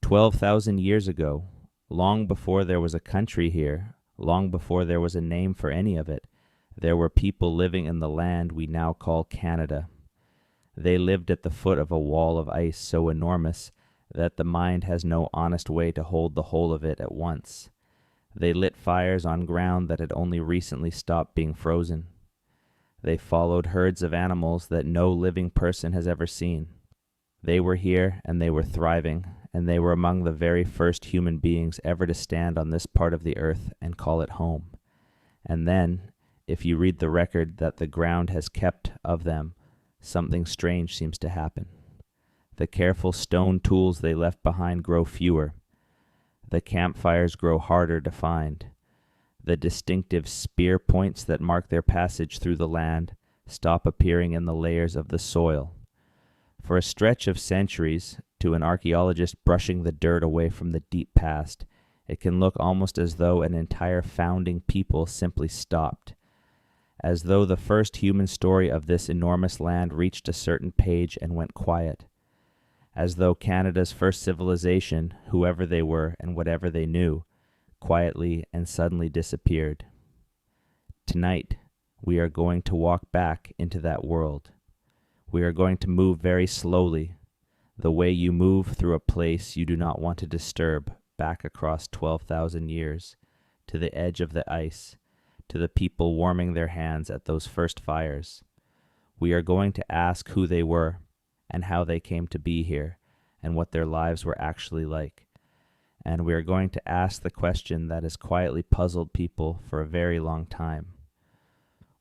12,000 years ago, long before there was a country here, long before there was a name for any of it, there were people living in the land we now call Canada. They lived at the foot of a wall of ice so enormous that the mind has no honest way to hold the whole of it at once. They lit fires on ground that had only recently stopped being frozen. They followed herds of animals that no living person has ever seen. They were here, and they were thriving, and they were among the very first human beings ever to stand on this part of the earth and call it home. And then, if you read the record that the ground has kept of them, something strange seems to happen. The careful stone tools they left behind grow fewer. The campfires grow harder to find. The distinctive spear points that mark their passage through the land stop appearing in the layers of the soil. For a stretch of centuries, to an archaeologist brushing the dirt away from the deep past, it can look almost as though an entire founding people simply stopped, as though the first human story of this enormous land reached a certain page and went quiet, as though Canada's first civilization, whoever they were and whatever they knew, quietly and suddenly disappeared. Tonight, we are going to walk back into that world. We are going to move very slowly, the way you move through a place you do not want to disturb, back across 12,000 years, to the edge of the ice, to the people warming their hands at those first fires. We are going to ask who they were, and how they came to be here, and what their lives were actually like. And we are going to ask the question that has quietly puzzled people for a very long time.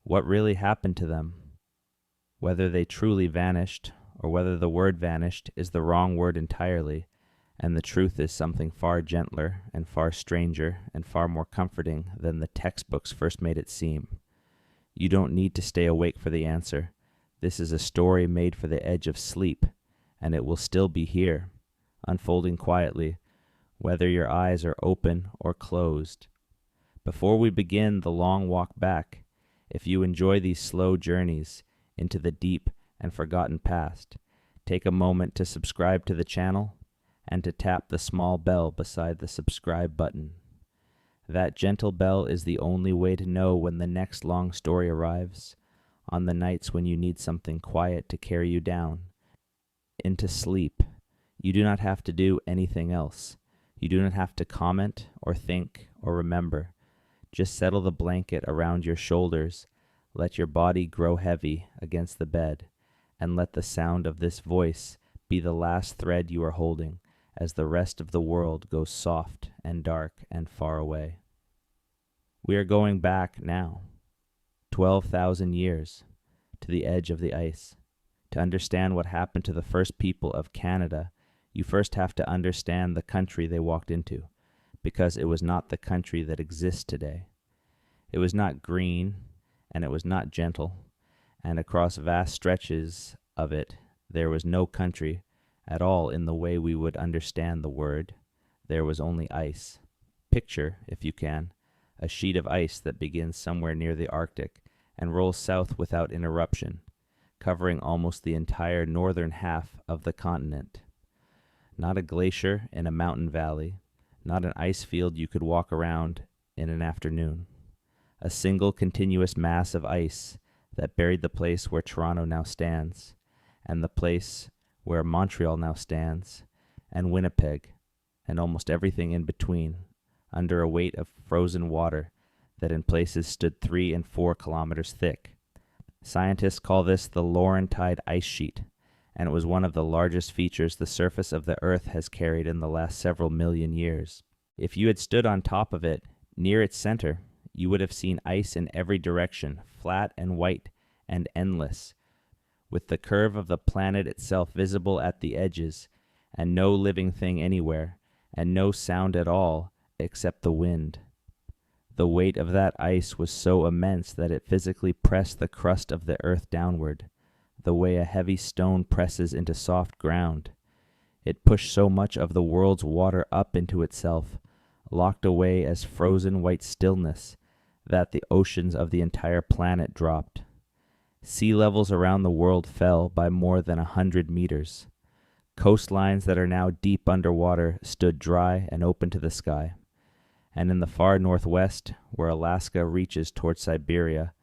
What really happened to them? Whether they truly vanished, or whether the word vanished is the wrong word entirely, and the truth is something far gentler and far stranger and far more comforting than the textbooks first made it seem. You don't need to stay awake for the answer. This is a story made for the edge of sleep, and it will still be here, unfolding quietly, whether your eyes are open or closed. Before we begin the long walk back, if you enjoy these slow journeys into the deep and forgotten past, take a moment to subscribe to the channel and to tap the small bell beside the subscribe button. That gentle bell is the only way to know when the next long story arrives, on the nights when you need something quiet to carry you down into sleep. You do not have to do anything else. You do not have to comment or think or remember. Just settle the blanket around your shoulders, let your body grow heavy against the bed, and let the sound of this voice be the last thread you are holding as the rest of the world goes soft and dark and far away. We are going back now, 12,000 years, to the edge of the ice. To understand what happened to the first people of Canada, you first have to understand the country they walked into, because it was not the country that exists today. It was not green, and it was not gentle, and across vast stretches of it there was no country at all in the way we would understand the word. There was only ice. Picture, if you can, a sheet of ice that begins somewhere near the Arctic and rolls south without interruption, covering almost the entire northern half of the continent. Not a glacier in a mountain valley, not an ice field you could walk around in an afternoon. A single continuous mass of ice that buried the place where Toronto now stands, and the place where Montreal now stands, and Winnipeg, and almost everything in between, under a weight of frozen water that in places stood 3 and 4 kilometers thick. Scientists call this the Laurentide ice sheet, and it was one of the largest features the surface of the Earth has carried in the last several million years. If you had stood on top of it, near its center, you would have seen ice in every direction, flat and white and endless, with the curve of the planet itself visible at the edges, and no living thing anywhere, and no sound at all except the wind. The weight of that ice was so immense that it physically pressed the crust of the earth downward, the way a heavy stone presses into soft ground. It pushed so much of the world's water up into itself, locked away as frozen white stillness, that the oceans of the entire planet dropped. Sea levels around the world fell by more than 100 meters. Coastlines that are now deep underwater stood dry and open to the sky. And in the far northwest, where Alaska reaches toward Siberia,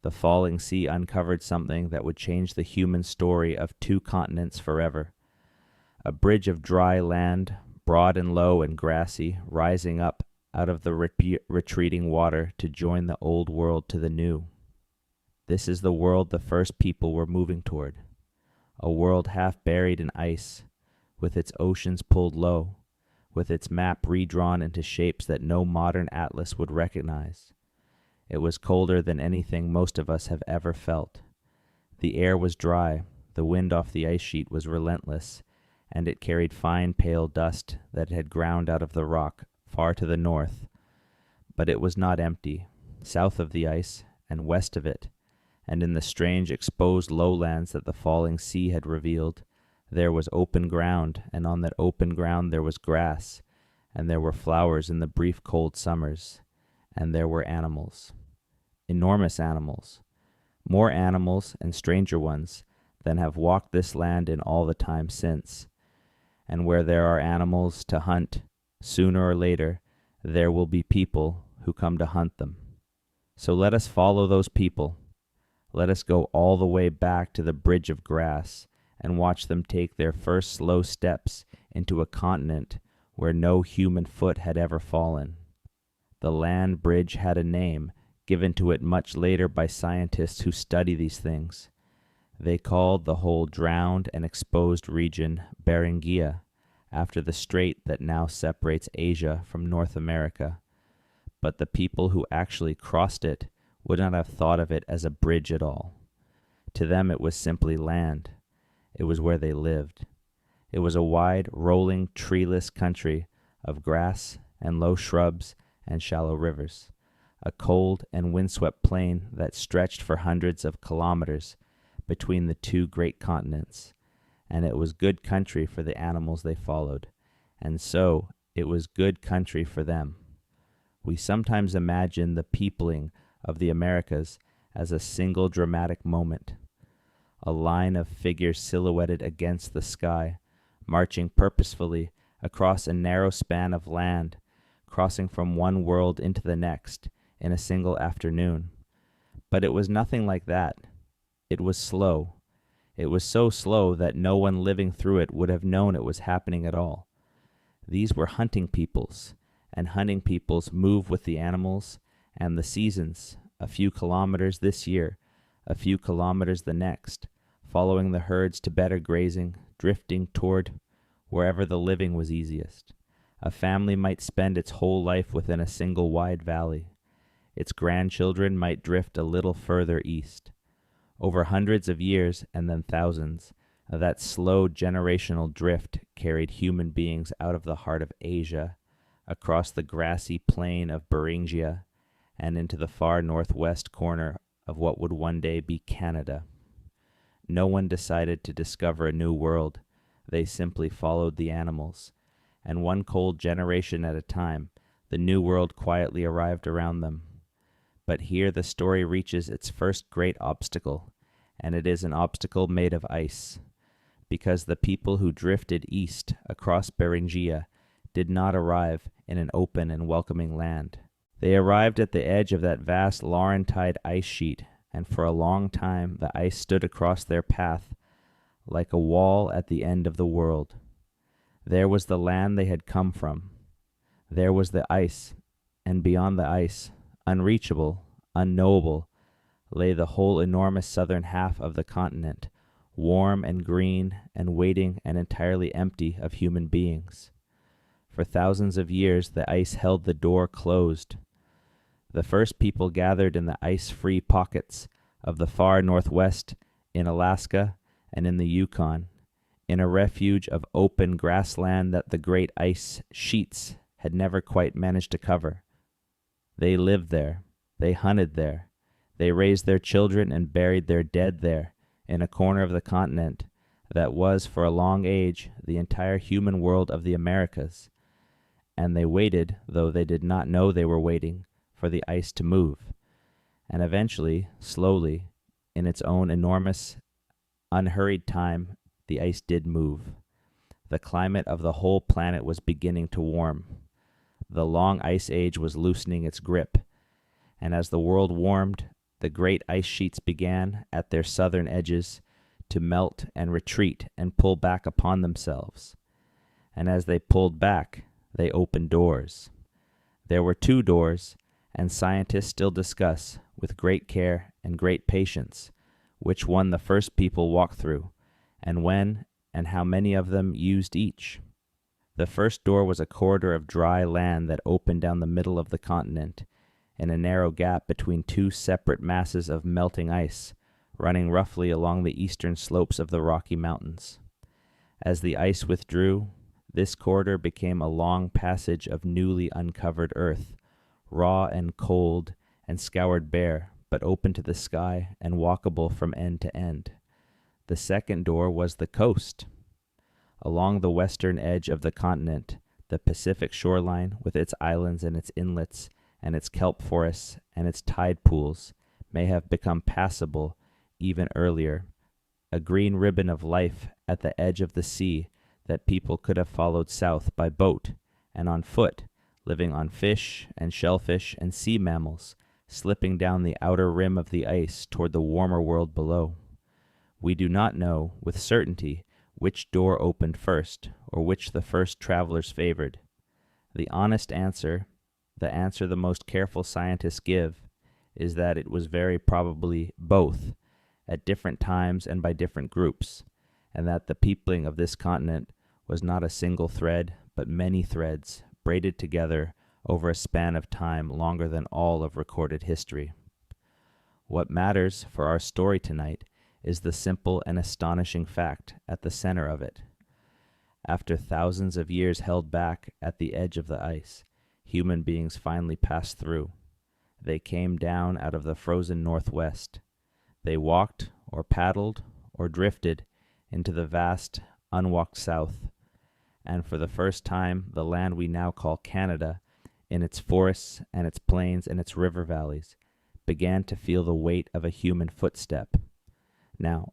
the falling sea uncovered something that would change the human story of two continents forever. A bridge of dry land, broad and low and grassy, rising up out of the retreating water to join the old world to the new. This is the world the first people were moving toward, a world half buried in ice, with its oceans pulled low, with its map redrawn into shapes that no modern atlas would recognize. It was colder than anything most of us have ever felt. The air was dry, the wind off the ice sheet was relentless, and it carried fine pale dust that had ground out of the rock far to the north. But it was not empty. South of the ice, and west of it, and in the strange exposed lowlands that the falling sea had revealed, there was open ground, and on that open ground there was grass, and there were flowers in the brief cold summers, and there were animals. Enormous animals. More animals and stranger ones than have walked this land in all the time since. And where there are animals to hunt, sooner or later, there will be people who come to hunt them. So let us follow those people. Let us go all the way back to the bridge of grass and watch them take their first slow steps into a continent where no human foot had ever fallen. The land bridge had a name given to it much later by scientists who study these things. They called the whole drowned and exposed region Beringia, after the strait that now separates Asia from North America. But the people who actually crossed it would not have thought of it as a bridge at all. To them it was simply land. It was where they lived. It was a wide, rolling, treeless country of grass and low shrubs and shallow rivers, a cold and windswept plain that stretched for hundreds of kilometers between the two great continents, and it was good country for the animals they followed, and so it was good country for them. We sometimes imagine the peopling of the Americas as a single dramatic moment, a line of figures silhouetted against the sky, marching purposefully across a narrow span of land, crossing from one world into the next in a single afternoon. But it was nothing like that. It was slow. It was so slow that no one living through it would have known it was happening at all. These were hunting peoples, and hunting peoples move with the animals and the seasons, a few kilometers this year, a few kilometers the next, following the herds to better grazing, drifting toward wherever the living was easiest. A family might spend its whole life within a single wide valley. Its grandchildren might drift a little further east. Over hundreds of years, and then thousands, that slow generational drift carried human beings out of the heart of Asia, across the grassy plain of Beringia, and into the far northwest corner of what would one day be Canada. No one decided to discover a new world. They simply followed the animals, and one cold generation at a time, the new world quietly arrived around them. But here the story reaches its first great obstacle, and it is an obstacle made of ice, because the people who drifted east across Beringia did not arrive in an open and welcoming land. They arrived at the edge of that vast Laurentide ice sheet, and for a long time the ice stood across their path like a wall at the end of the world. There was the land they had come from. There was the ice, and beyond the ice, unreachable, unknowable, lay the whole enormous southern half of the continent, warm and green and waiting and entirely empty of human beings. For thousands of years the ice held the door closed. The first people gathered in the ice-free pockets of the far northwest, in Alaska and in the Yukon, in a refuge of open grassland that the great ice sheets had never quite managed to cover. They lived there. They hunted there. They raised their children and buried their dead there, in a corner of the continent that was for a long age the entire human world of the Americas. And they waited, though they did not know they were waiting, for the ice to move. And eventually, slowly, in its own enormous, unhurried time, the ice did move. The climate of the whole planet was beginning to warm. The long ice age was loosening its grip, and as the world warmed, the great ice sheets began, at their southern edges, to melt and retreat and pull back upon themselves. And as they pulled back, they opened doors. There were 2 doors, and scientists still discuss, with great care and great patience, which one the first people walked through, and when and how many of them used each. The first door was a corridor of dry land that opened down the middle of the continent, in a narrow gap between 2 separate masses of melting ice, running roughly along the eastern slopes of the Rocky Mountains. As the ice withdrew, this corridor became a long passage of newly uncovered earth, raw and cold and scoured bare, but open to the sky and walkable from end to end. The second door was the coast. Along the western edge of the continent, the Pacific shoreline, with its islands and its inlets and its kelp forests and its tide pools, may have become passable even earlier, a green ribbon of life at the edge of the sea that people could have followed south by boat and on foot, living on fish and shellfish and sea mammals, slipping down the outer rim of the ice toward the warmer world below. We do not know with certainty which door opened first, or which the first travelers favored. The honest answer, the answer the most careful scientists give, is that it was very probably both, at different times and by different groups, and that the peopling of this continent was not a single thread, but many threads, braided together over a span of time longer than all of recorded history. What matters for our story tonight is the simple and astonishing fact at the center of it. After thousands of years held back at the edge of the ice, human beings finally passed through. They came down out of the frozen northwest. They walked or paddled or drifted into the vast, unwalked south, and for the first time the land we now call Canada, in its forests and its plains and its river valleys, began to feel the weight of a human footstep. Now,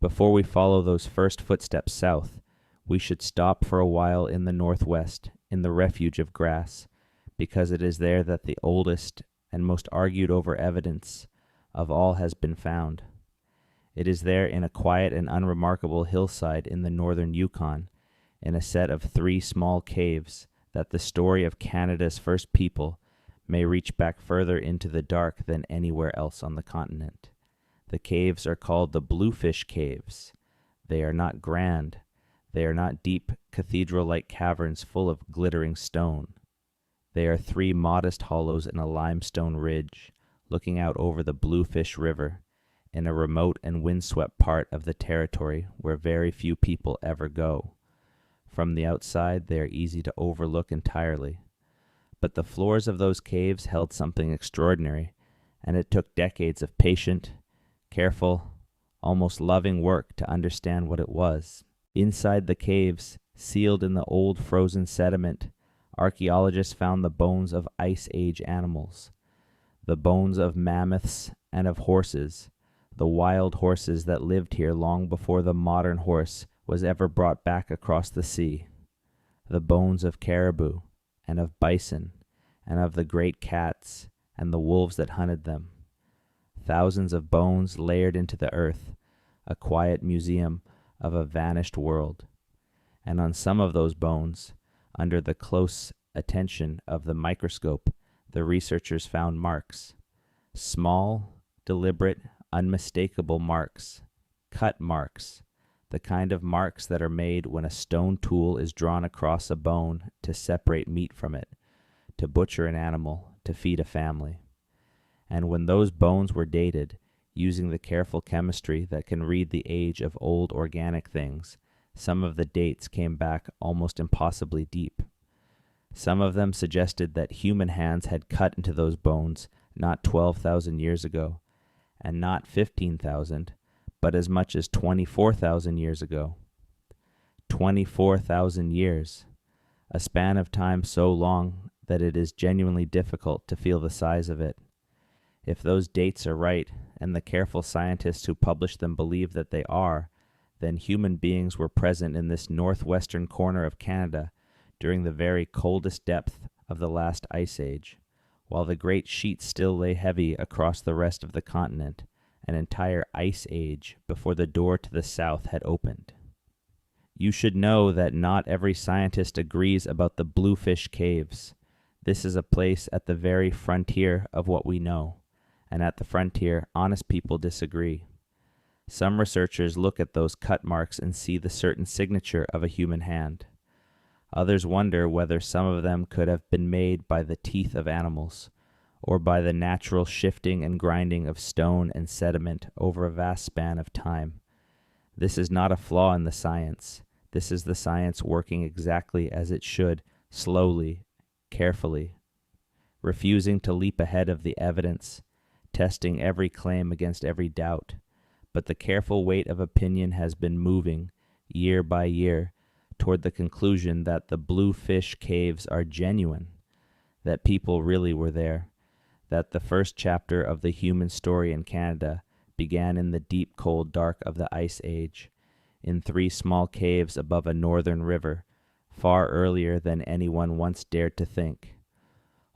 before we follow those first footsteps south, we should stop for a while in the northwest, in the refuge of grass, because it is there that the oldest and most argued over evidence of all has been found. It is there in a quiet and unremarkable hillside in the northern Yukon, in a set of 3 small caves, that the story of Canada's first people may reach back further into the dark than anywhere else on the continent. The caves are called the Bluefish Caves. They are not grand. They are not deep, cathedral-like caverns full of glittering stone. They are 3 modest hollows in a limestone ridge, looking out over the Bluefish River, in a remote and windswept part of the territory where very few people ever go. From the outside, they are easy to overlook entirely. But the floors of those caves held something extraordinary, and it took decades of patient, careful, almost loving work to understand what it was. Inside the caves, sealed in the old frozen sediment, archaeologists found the bones of Ice Age animals, the bones of mammoths and of horses, the wild horses that lived here long before the modern horse was ever brought back across the sea, the bones of caribou and of bison and of the great cats and the wolves that hunted them. Thousands of bones layered into the earth, a quiet museum of a vanished world. And on some of those bones, under the close attention of the microscope, the researchers found marks. Small, deliberate, unmistakable marks, cut marks, the kind of marks that are made when a stone tool is drawn across a bone to separate meat from it, to butcher an animal, to feed a family. And when those bones were dated, using the careful chemistry that can read the age of old organic things, some of the dates came back almost impossibly deep. Some of them suggested that human hands had cut into those bones not 12,000 years ago, and not 15,000, but as much as 24,000 years ago. 24,000 years, a span of time so long that it is genuinely difficult to feel the size of it. If those dates are right, and the careful scientists who published them believe that they are, then human beings were present in this northwestern corner of Canada during the very coldest depth of the last ice age, while the great sheet still lay heavy across the rest of the continent, an entire ice age before the door to the south had opened. You should know that not every scientist agrees about the Bluefish Caves. This is a place at the very frontier of what we know, and at the frontier, honest people disagree. Some researchers look at those cut marks and see the certain signature of a human hand. Others wonder whether some of them could have been made by the teeth of animals, or by the natural shifting and grinding of stone and sediment over a vast span of time. This is not a flaw in the science. This is the science working exactly as it should, slowly, carefully, refusing to leap ahead of the evidence, testing every claim against every doubt. But the careful weight of opinion has been moving, year by year, toward the conclusion that the Bluefish Caves are genuine, that people really were there, that the first chapter of the human story in Canada began in the deep cold dark of the Ice Age, in 3 small caves above a northern river, far earlier than anyone once dared to think.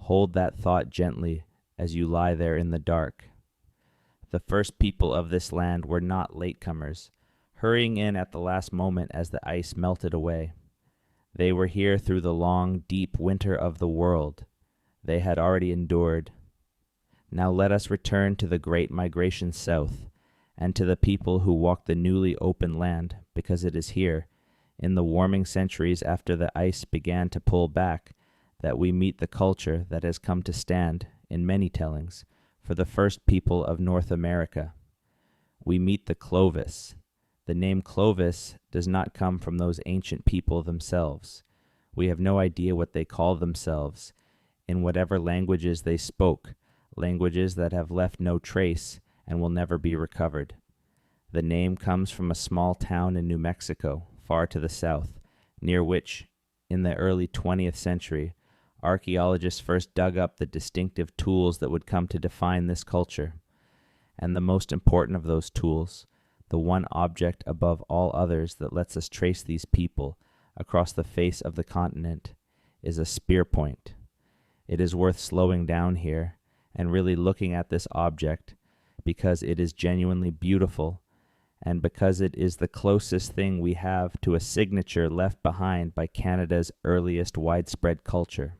Hold that thought gently as you lie there in the dark. The first people of this land were not latecomers, hurrying in at the last moment as the ice melted away. They were here through the long, deep winter of the world. They had already endured. Now let us return to the great migration south, and to the people who walk the newly open land, because it is here, in the warming centuries after the ice began to pull back, that we meet the culture that has come to stand, in many tellings, for the first people of North America. We meet the Clovis. The name Clovis does not come from those ancient people themselves. We have no idea what they called themselves, in whatever languages they spoke, languages that have left no trace and will never be recovered. The name comes from a small town in New Mexico, far to the south, near which, in the early 20th century, archaeologists first dug up the distinctive tools that would come to define this culture. And the most important of those tools, the one object above all others that lets us trace these people across the face of the continent, is a spear point. It is worth slowing down here and really looking at this object because it is genuinely beautiful and because it is the closest thing we have to a signature left behind by Canada's earliest widespread culture.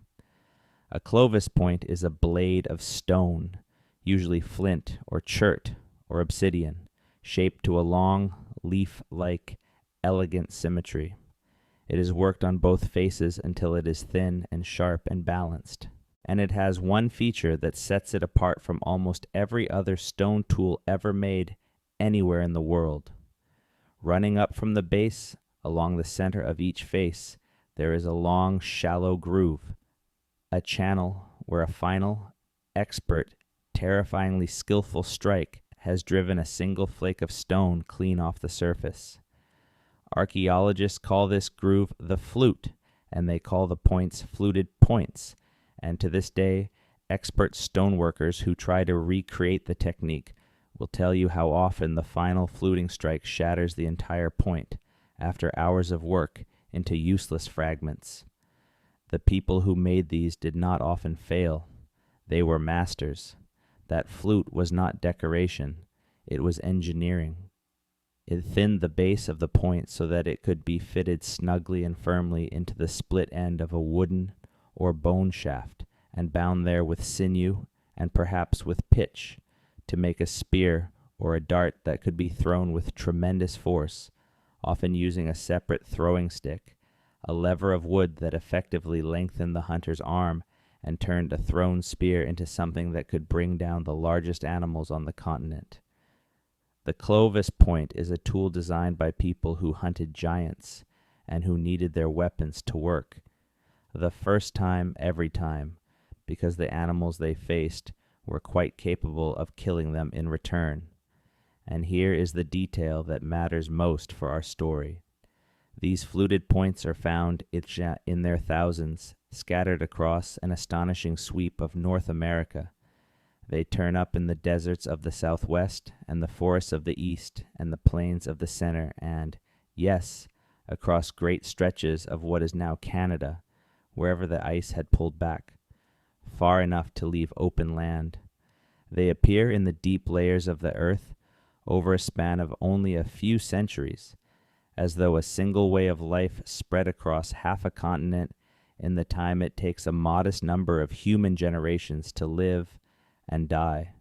A Clovis point is a blade of stone, usually flint or chert or obsidian, shaped to a long, leaf-like, elegant symmetry. It is worked on both faces until it is thin and sharp and balanced. And it has one feature that sets it apart from almost every other stone tool ever made anywhere in the world. Running up from the base, along the center of each face, there is a long, shallow groove, a channel where a final, expert, terrifyingly skillful strike has driven a single flake of stone clean off the surface. Archaeologists call this groove the flute, and they call the points fluted points. And to this day, expert stoneworkers who try to recreate the technique will tell you how often the final fluting strike shatters the entire point, after hours of work, into useless fragments. The people who made these did not often fail. They were masters. That flute was not decoration, it was engineering. It thinned the base of the point so that it could be fitted snugly and firmly into the split end of a wooden or bone shaft, and bound there with sinew and perhaps with pitch, to make a spear or a dart that could be thrown with tremendous force, often using a separate throwing stick, a lever of wood that effectively lengthened the hunter's arm and turned a thrown spear into something that could bring down the largest animals on the continent. The Clovis point is a tool designed by people who hunted giants and who needed their weapons to work. The first time, every time, because the animals they faced were quite capable of killing them in return. And here is the detail that matters most for our story. These fluted points are found in their thousands, scattered across an astonishing sweep of North America. They turn up in the deserts of the southwest, and the forests of the east, and the plains of the center, and, yes, across great stretches of what is now Canada, wherever the ice had pulled back, far enough to leave open land. They appear in the deep layers of the earth over a span of only a few centuries, as though a single way of life spread across half a continent in the time it takes a modest number of human generations to live and die.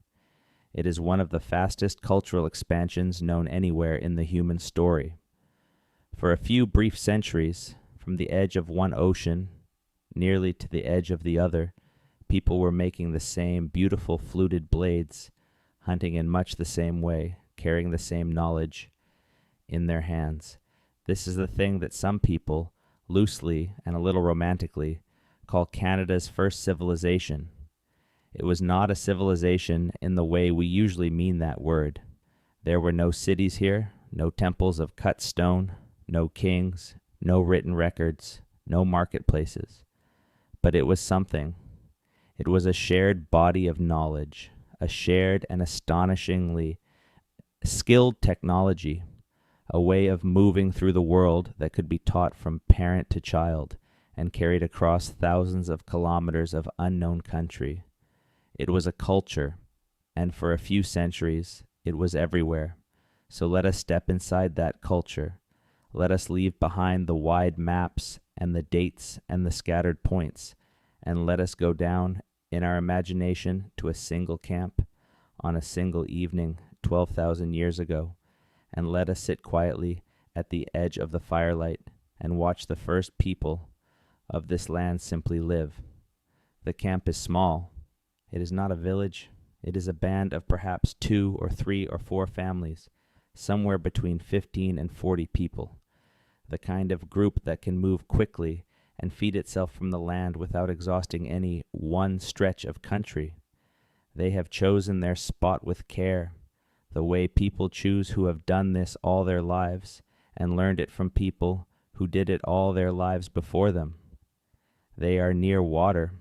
It is one of the fastest cultural expansions known anywhere in the human story. For a few brief centuries, from the edge of one ocean nearly to the edge of the other, people were making the same beautiful fluted blades, hunting in much the same way, carrying the same knowledge in their hands. This is the thing that some people, loosely and a little romantically, call Canada's first civilization. It was not a civilization in the way we usually mean that word. There were no cities here, no temples of cut stone, no kings, no written records, no marketplaces. But it was something. It was a shared body of knowledge, a shared and astonishingly skilled technology, a way of moving through the world that could be taught from parent to child and carried across thousands of kilometers of unknown country. It was a culture, and for a few centuries, it was everywhere. So let us step inside that culture. Let us leave behind the wide maps and the dates and the scattered points, and let us go down in our imagination to a single camp on a single evening 12,000 years ago, and let us sit quietly at the edge of the firelight and watch the first people of this land simply live. The camp is small. It is not a village. It is a band of perhaps 2 or 3 or 4 families, somewhere between 15 and 40 people, the kind of group that can move quickly and feed itself from the land without exhausting any one stretch of country. They have chosen their spot with care, the way people choose who have done this all their lives and learned it from people who did it all their lives before them. They are near water,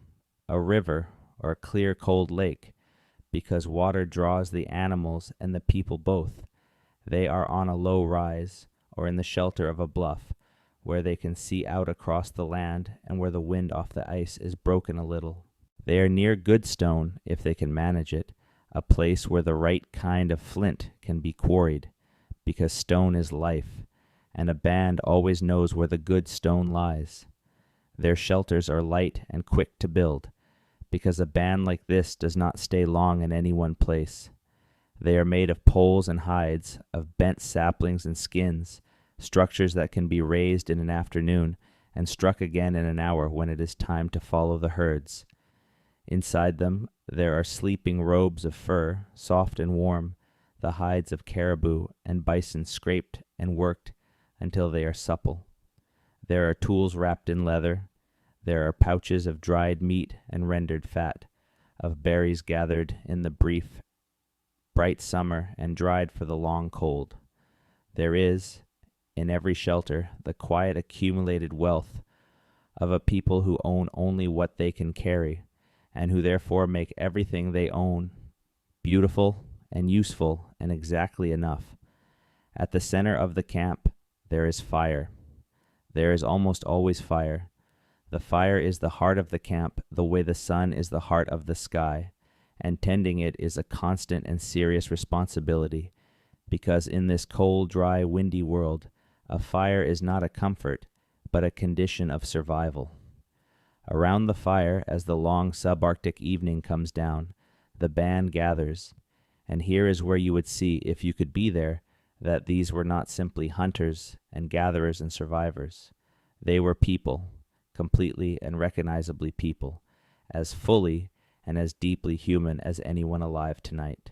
a river, or a clear cold lake, because water draws the animals and the people both. They are on a low rise, or in the shelter of a bluff, where they can see out across the land and where the wind off the ice is broken a little. They are near good stone, if they can manage it, a place where the right kind of flint can be quarried, because stone is life, and a band always knows where the good stone lies. Their shelters are light and quick to build, because a band like this does not stay long in any one place. They are made of poles and hides, of bent saplings and skins, structures that can be raised in an afternoon and struck again in an hour when it is time to follow the herds. Inside them there are sleeping robes of fur, soft and warm, the hides of caribou and bison scraped and worked until they are supple. There are tools wrapped in leather. There are pouches of dried meat and rendered fat, of berries gathered in the bright summer and dried for the long cold. There is, in every shelter, the quiet accumulated wealth of a people who own only what they can carry, and who therefore make everything they own beautiful and useful and exactly enough. At the center of the camp, there is fire. There is almost always fire. The fire is the heart of the camp, the way the sun is the heart of the sky, and tending it is a constant and serious responsibility, because in this cold, dry, windy world, a fire is not a comfort, but a condition of survival. Around the fire, as the long subarctic evening comes down, the band gathers, and here is where you would see, if you could be there, that these were not simply hunters and gatherers and survivors. They were people, completely and recognizably people, as fully and as deeply human as anyone alive tonight.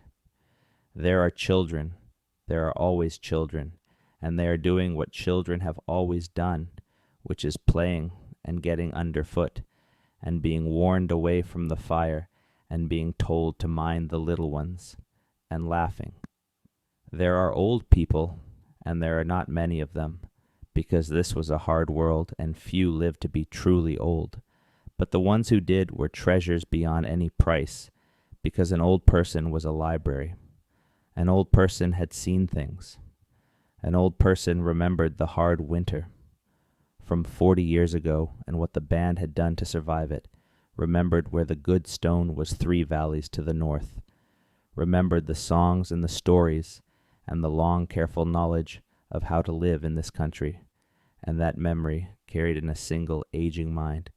There are children, there are always children, and they are doing what children have always done, which is playing and getting underfoot, and being warned away from the fire, and being told to mind the little ones, and laughing. There are old people, and there are not many of them, because this was a hard world, and few lived to be truly old. But the ones who did were treasures beyond any price, because an old person was a library. An old person had seen things. An old person remembered the hard winter from 40 years ago and what the band had done to survive it, remembered where the good stone was 3 valleys to the north, remembered the songs and the stories and the long, careful knowledge of how to live in this country, and that memory, carried in a single aging mind,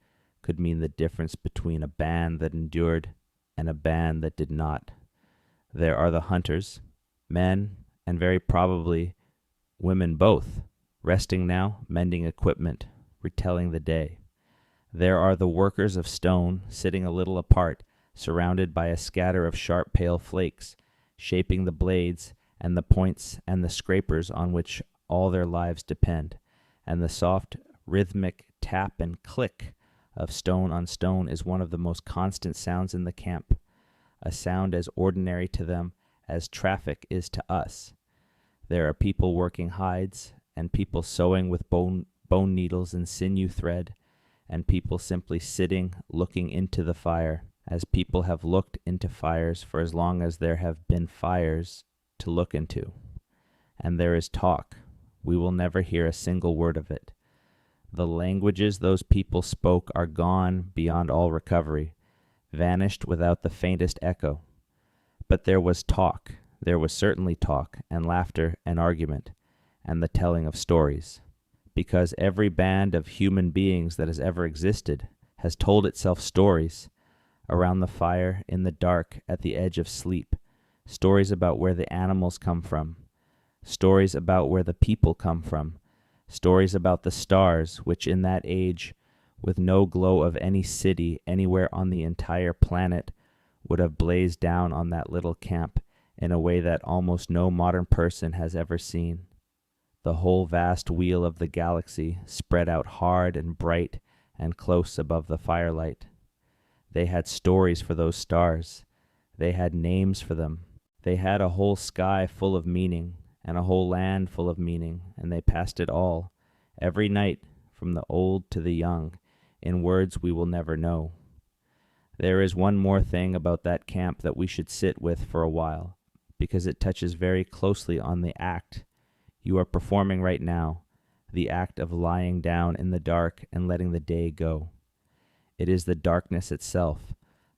could mean the difference between a band that endured and a band that did not. There are the hunters, men, and very probably women both, resting now, mending equipment, retelling the day. There are the workers of stone, sitting a little apart, surrounded by a scatter of sharp pale flakes, shaping the blades and the points and the scrapers on which all their lives depend, and the soft, rhythmic tap and click of stone on stone is one of the most constant sounds in the camp, a sound as ordinary to them as traffic is to us. There are people working hides, and people sewing with bone needles and sinew thread, and people simply sitting, looking into the fire, as people have looked into fires for as long as there have been fires to look into. And there is talk. We will never hear a single word of it. The languages those people spoke are gone beyond all recovery, vanished without the faintest echo. But there was talk. There was certainly talk, and laughter, and argument, and the telling of stories. Because every band of human beings that has ever existed has told itself stories, around the fire, in the dark, at the edge of sleep, stories about where the animals come from, stories about where the people come from, stories about the stars, which in that age, with no glow of any city anywhere on the entire planet, would have blazed down on that little camp in a way that almost no modern person has ever seen. The whole vast wheel of the galaxy spread out hard and bright and close above the firelight. They had stories for those stars. They had names for them. They had a whole sky full of meaning, and a whole land full of meaning, and they passed it all, every night, from the old to the young, in words we will never know. There is one more thing about that camp that we should sit with for a while, because it touches very closely on the act you are performing right now, the act of lying down in the dark and letting the day go. It is the darkness itself.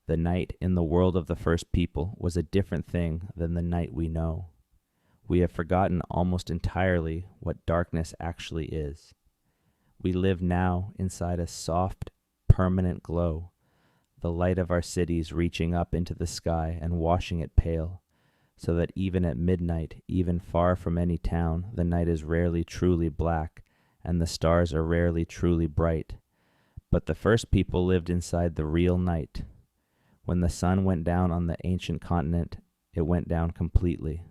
The night in the world of the first people was a different thing than the night we know. We have forgotten almost entirely what darkness actually is. We live now inside a soft, permanent glow, the light of our cities reaching up into the sky and washing it pale, so that even at midnight, even far from any town, the night is rarely truly black, and the stars are rarely truly bright. But the first people lived inside the real night. When the sun went down on the ancient continent, it went down completely.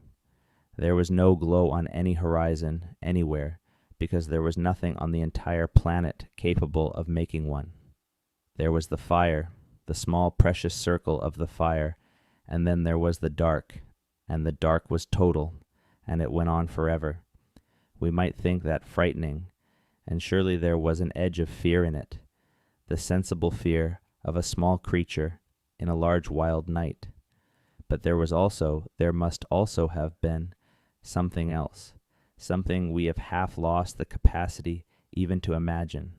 There was no glow on any horizon, anywhere, because there was nothing on the entire planet capable of making one. There was the fire, the small precious circle of the fire, and then there was the dark, and the dark was total, and it went on forever. We might think that frightening, and surely there was an edge of fear in it, the sensible fear of a small creature in a large wild night. But there must also have been something else, something we have half lost the capacity even to imagine,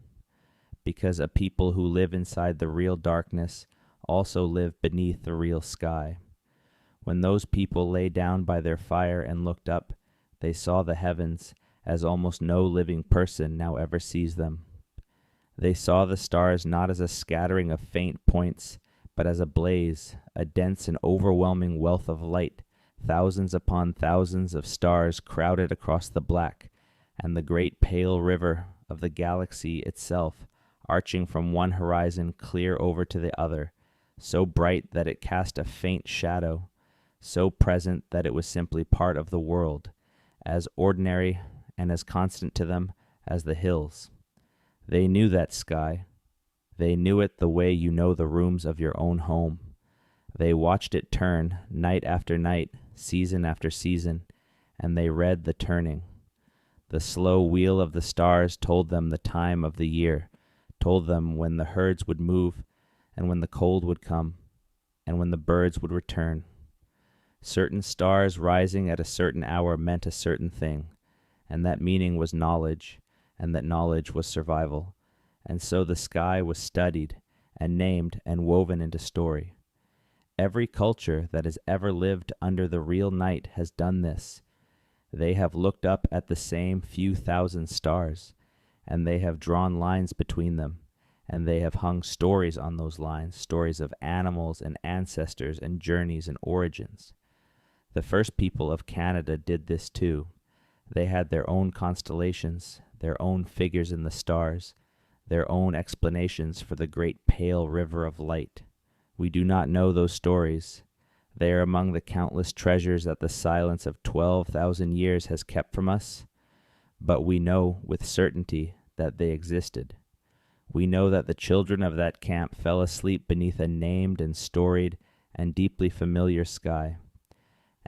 because a people who live inside the real darkness also live beneath the real sky. When those people lay down by their fire and looked up, they saw the heavens as almost no living person now ever sees them. They saw the stars not as a scattering of faint points, but as a blaze, a dense and overwhelming wealth of light, thousands upon thousands of stars crowded across the black, and the great pale river of the galaxy itself, arching from one horizon clear over to the other, so bright that it cast a faint shadow, so present that it was simply part of the world, as ordinary and as constant to them as the hills. They knew that sky. They knew it the way you know the rooms of your own home. They watched it turn night after night, season after season, and they read the turning. The slow wheel of the stars told them the time of the year, told them when the herds would move and when the cold would come. and when the birds would return. Certain stars rising at a certain hour meant a certain thing, and that meaning was knowledge, and that knowledge was survival. And so the sky was studied and named and woven into story. Every culture that has ever lived under the real night has done this. They have looked up at the same few thousand stars, and they have drawn lines between them, and they have hung stories on those lines, stories of animals and ancestors and journeys and origins. The first people of Canada did this too. They had their own constellations, their own figures in the stars, their own explanations for the great pale river of light. We do not know those stories. They are among the countless treasures that the silence of 12,000 years has kept from us, but we know with certainty that they existed. We know that the children of that camp fell asleep beneath a named and storied and deeply familiar sky,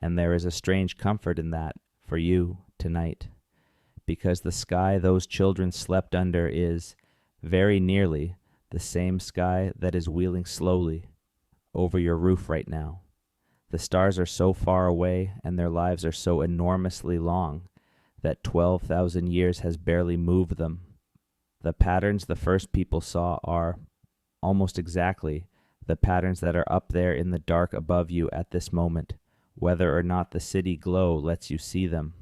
and there is a strange comfort in that for you tonight, because the sky those children slept under is, very nearly, the same sky that is wheeling slowly over your roof right now. The stars are so far away and their lives are so enormously long that 12,000 years has barely moved them. The patterns the first people saw are, almost exactly, the patterns that are up there in the dark above you at this moment, whether or not the city glow lets you see them.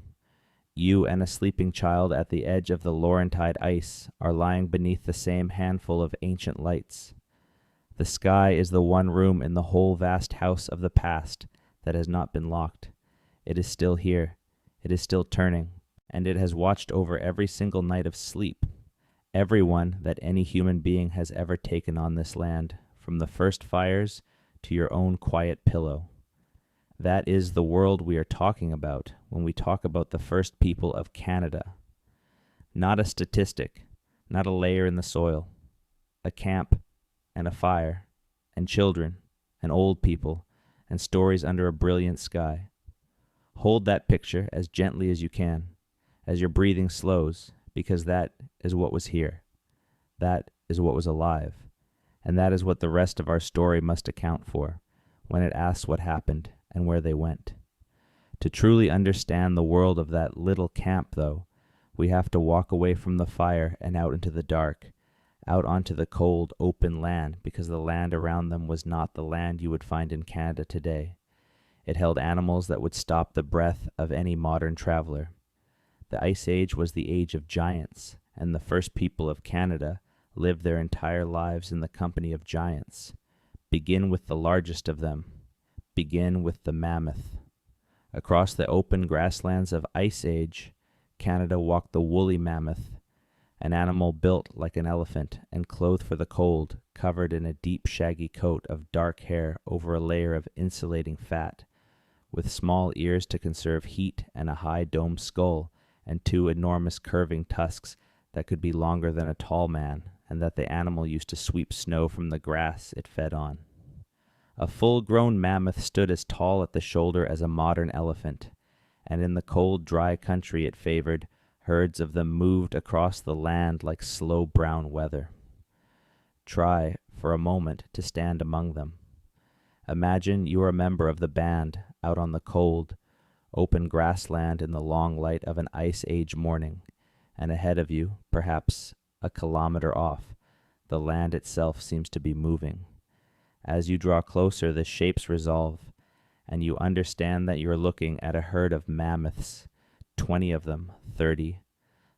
You and a sleeping child at the edge of the Laurentide ice are lying beneath the same handful of ancient lights. The sky is the one room in the whole vast house of the past that has not been locked. It is still here. It is still turning, and it has watched over every single night of sleep, every one that any human being has ever taken on this land, from the first fires to your own quiet pillow. That is the world we are talking about when we talk about the first people of Canada. Not a statistic, not a layer in the soil, a camp, and a fire, and children, and old people, and stories under a brilliant sky. Hold that picture as gently as you can, as your breathing slows, because that is what was here. That is what was alive. And that is what the rest of our story must account for, when it asks what happened and where they went. To truly understand the world of that little camp, though, we have to walk away from the fire and out into the dark, out onto the cold, open land, because the land around them was not the land you would find in Canada today. It held animals that would stop the breath of any modern traveler. The Ice Age was the age of giants, and the first people of Canada lived their entire lives in the company of giants. Begin with the largest of them. Begin with the mammoth. Across the open grasslands of Ice Age, Canada walked the woolly mammoth, an animal built like an elephant and clothed for the cold, covered in a deep shaggy coat of dark hair over a layer of insulating fat, with small ears to conserve heat and a high domed skull and two enormous curving tusks that could be longer than a tall man, and that the animal used to sweep snow from the grass it fed on. A full-grown mammoth stood as tall at the shoulder as a modern elephant, and in the cold, dry country it favored, herds of them moved across the land like slow brown weather. Try, for a moment, to stand among them. Imagine you are a member of the band out on the cold, open grassland in the long light of an Ice Age morning, and ahead of you, perhaps a kilometer off, the land itself seems to be moving. As you draw closer, the shapes resolve, and you understand that you are looking at a herd of mammoths, 20 of them, 30,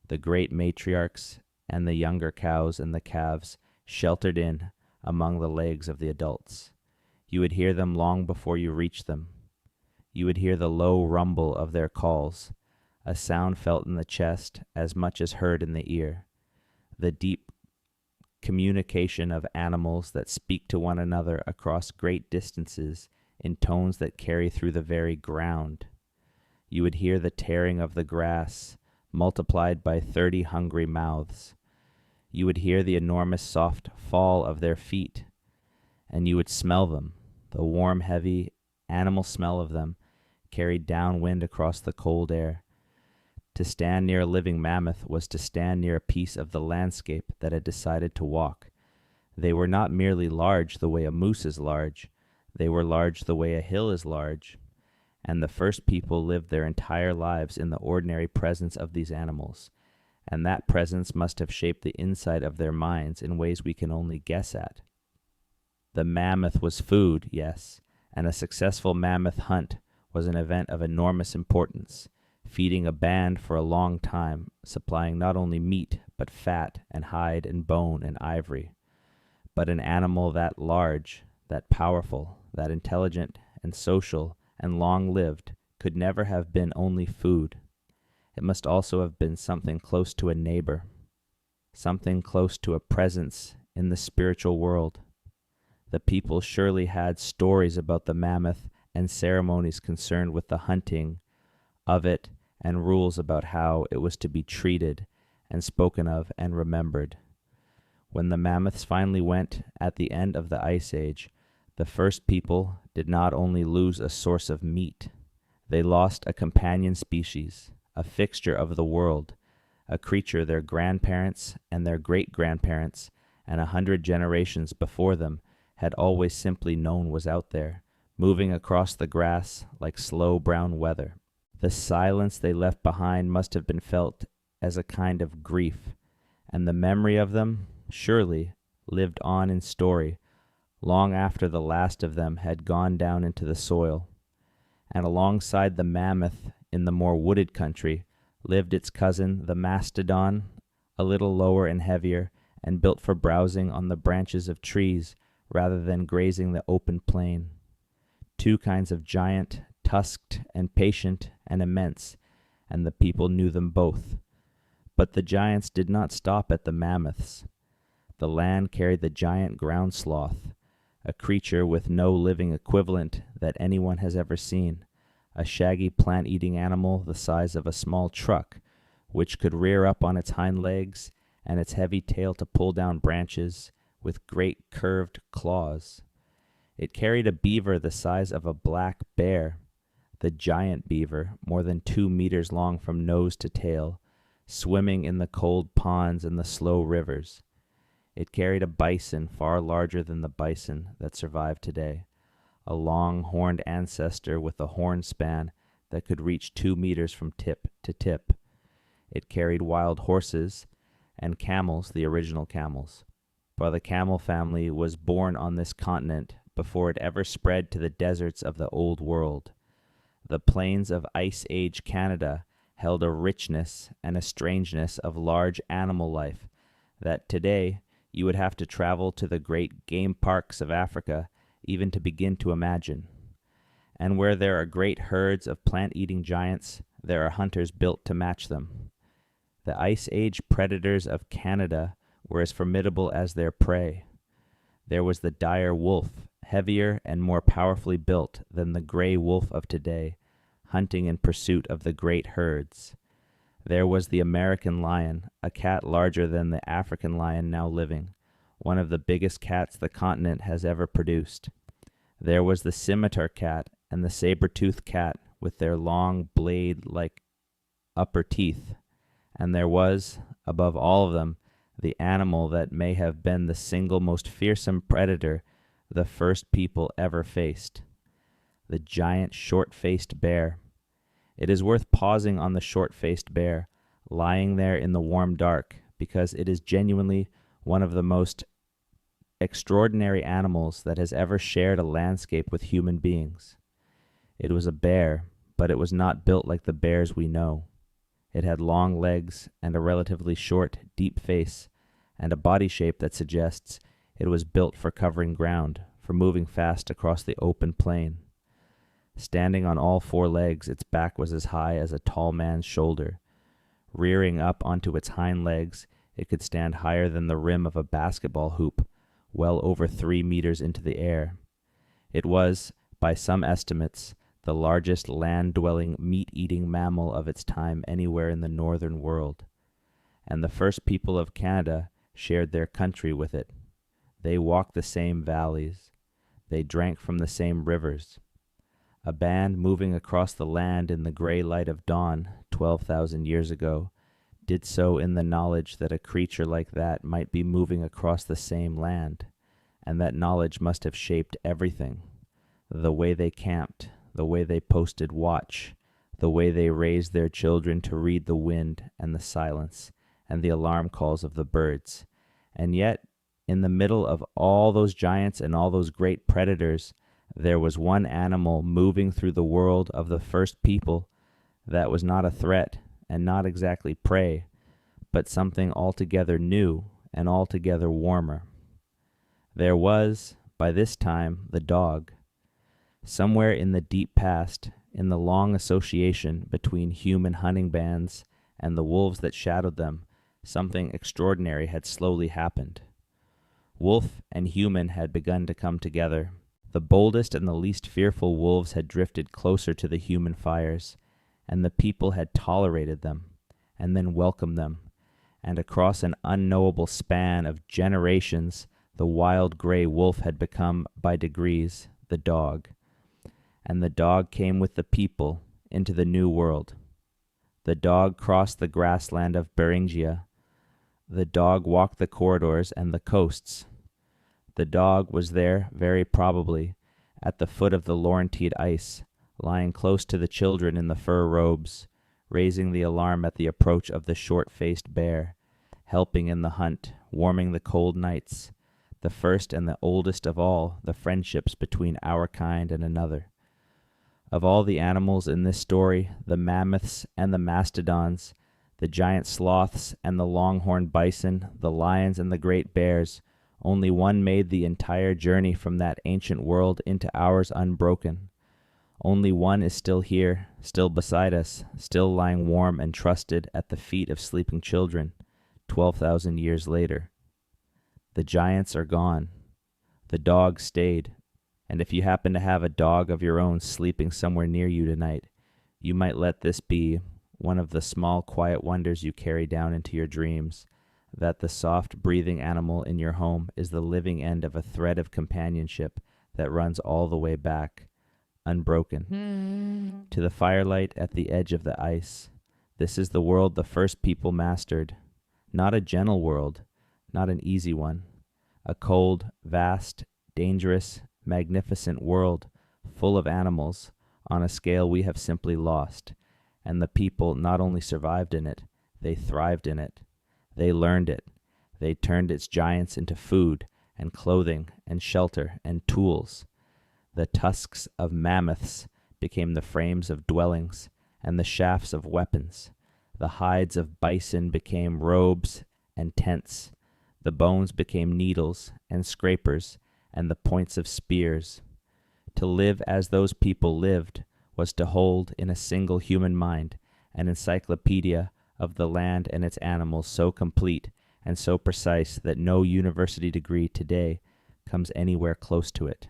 the great matriarchs and the younger cows and the calves sheltered in among the legs of the adults. You would hear them long before you reach them. You would hear the low rumble of their calls, a sound felt in the chest as much as heard in the ear, the deep communication of animals that speak to one another across great distances in tones that carry through the very ground. You would hear the tearing of the grass, multiplied by 30 hungry mouths. You would hear the enormous soft fall of their feet, and you would smell them, the warm, heavy animal smell of them, carried downwind across the cold air. To stand near a living mammoth was to stand near a piece of the landscape that had decided to walk. They were not merely large the way a moose is large. They were large the way a hill is large, and the first people lived their entire lives in the ordinary presence of these animals, and that presence must have shaped the inside of their minds in ways we can only guess at. The mammoth was food, yes, and a successful mammoth hunt was an event of enormous importance, feeding a band for a long time, supplying not only meat, but fat and hide and bone and ivory. But an animal that large, that powerful, that intelligent and social and long-lived could never have been only food. It must also have been something close to a neighbor, something close to a presence in the spiritual world. The people surely had stories about the mammoth and ceremonies concerned with the hunting of it and rules about how it was to be treated and spoken of and remembered. When the mammoths finally went at the end of the Ice Age, the first people did not only lose a source of meat, they lost a companion species, a fixture of the world, a creature their grandparents and their great-grandparents and 100 generations before them had always simply known was out there, moving across the grass like slow brown weather. The silence they left behind must have been felt as a kind of grief, and the memory of them, surely, lived on in story, long after the last of them had gone down into the soil. And alongside the mammoth in the more wooded country lived its cousin, the mastodon, a little lower and heavier, and built for browsing on the branches of trees rather than grazing the open plain. Two kinds of giant, tusked and patient and immense, and the people knew them both. But the giants did not stop at the mammoths. The land carried the giant ground sloth, a creature with no living equivalent that anyone has ever seen, a shaggy plant-eating animal the size of a small truck, which could rear up on its hind legs and its heavy tail to pull down branches with great curved claws. It carried a beaver the size of a black bear, the giant beaver, more than 2 meters long from nose to tail, swimming in the cold ponds and the slow rivers. It carried a bison far larger than the bison that survive today, a long-horned ancestor with a horn span that could reach 2 meters from tip to tip. It carried wild horses and camels, the original camels, for the camel family was born on this continent before it ever spread to the deserts of the Old World. The plains of Ice Age Canada held a richness and a strangeness of large animal life that today you would have to travel to the great game parks of Africa even to begin to imagine. And where there are great herds of plant-eating giants, there are hunters built to match them. The Ice Age predators of Canada were as formidable as their prey. There was the dire wolf, heavier and more powerfully built than the gray wolf of today, hunting in pursuit of the great herds. There was the American lion, a cat larger than the African lion now living, one of the biggest cats the continent has ever produced. There was the scimitar cat and the saber-toothed cat with their long blade-like upper teeth. And there was, above all of them, the animal that may have been the single most fearsome predator the first people ever faced, the giant short-faced bear. It is worth pausing on the short-faced bear, lying there in the warm dark, because it is genuinely one of the most extraordinary animals that has ever shared a landscape with human beings. It was a bear, but it was not built like the bears we know. It had long legs and a relatively short, deep face, and a body shape that suggests it was built for covering ground, for moving fast across the open plain. Standing on all 4 legs, its back was as high as a tall man's shoulder. Rearing up onto its hind legs, it could stand higher than the rim of a basketball hoop, well over 3 meters into the air. It was, by some estimates, the largest land-dwelling, meat-eating mammal of its time anywhere in the northern world. And the first people of Canada shared their country with it. They walked the same valleys. They drank from the same rivers. A band moving across the land in the gray light of dawn 12,000 years ago did so in the knowledge that a creature like that might be moving across the same land, and that knowledge must have shaped everything. the way they camped, the way they posted watch, the way they raised their children to read the wind and the silence and the alarm calls of the birds. And yet, in the middle of all those giants and all those great predators, there was one animal moving through the world of the first people that was not a threat and not exactly prey, but something altogether new and altogether warmer. There was, by this time, the dog. Somewhere in the deep past, in the long association between human hunting bands and the wolves that shadowed them, something extraordinary had slowly happened. Wolf and human had begun to come together. The boldest and the least fearful wolves had drifted closer to the human fires, and the people had tolerated them, and then welcomed them, and across an unknowable span of generations, the wild gray wolf had become, by degrees, the dog. And the dog came with the people into the new world. The dog crossed the grassland of Beringia. The dog walked the corridors and the coasts. The dog was there, very probably, at the foot of the Laurentide ice, lying close to the children in the fur robes, raising the alarm at the approach of the short-faced bear, helping in the hunt, warming the cold nights, the first and the oldest of all the friendships between our kind and another. Of all the animals in this story, the mammoths and the mastodons, the giant sloths and the longhorned bison, the lions and the great bears, only one made the entire journey from that ancient world into ours unbroken. Only one is still here, still beside us, still lying warm and trusted at the feet of sleeping children, 12,000 years later. The giants are gone. The dog stayed. And if you happen to have a dog of your own sleeping somewhere near you tonight, you might let this be one of the small quiet wonders you carry down into your dreams, that the soft breathing animal in your home is the living end of a thread of companionship that runs all the way back, unbroken, to the firelight at the edge of the ice. This is the world the first people mastered. Not a gentle world, not an easy one. A cold, vast, dangerous, magnificent world, full of animals, on a scale we have simply lost. And the people not only survived in it, they thrived in it. They learned it. They turned its giants into food and clothing and shelter and tools. The tusks of mammoths became the frames of dwellings and the shafts of weapons. The hides of bison became robes and tents. The bones became needles and scrapers and the points of spears. To live as those people lived was to hold in a single human mind an encyclopedia of the land and its animals so complete and so precise that no university degree today comes anywhere close to it.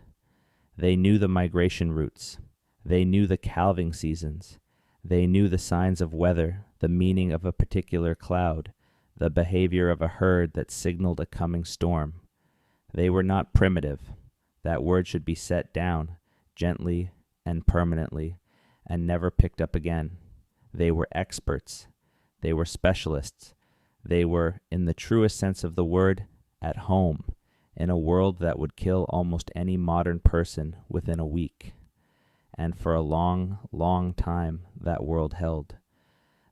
They knew the migration routes. They knew the calving seasons. They knew the signs of weather, the meaning of a particular cloud, the behavior of a herd that signaled a coming storm. They were not primitive. That word should be set down, gently and permanently, and never picked up again. They were experts. They were specialists. They were, in the truest sense of the word, at home, in a world that would kill almost any modern person within a week. And for a long, long time that world held.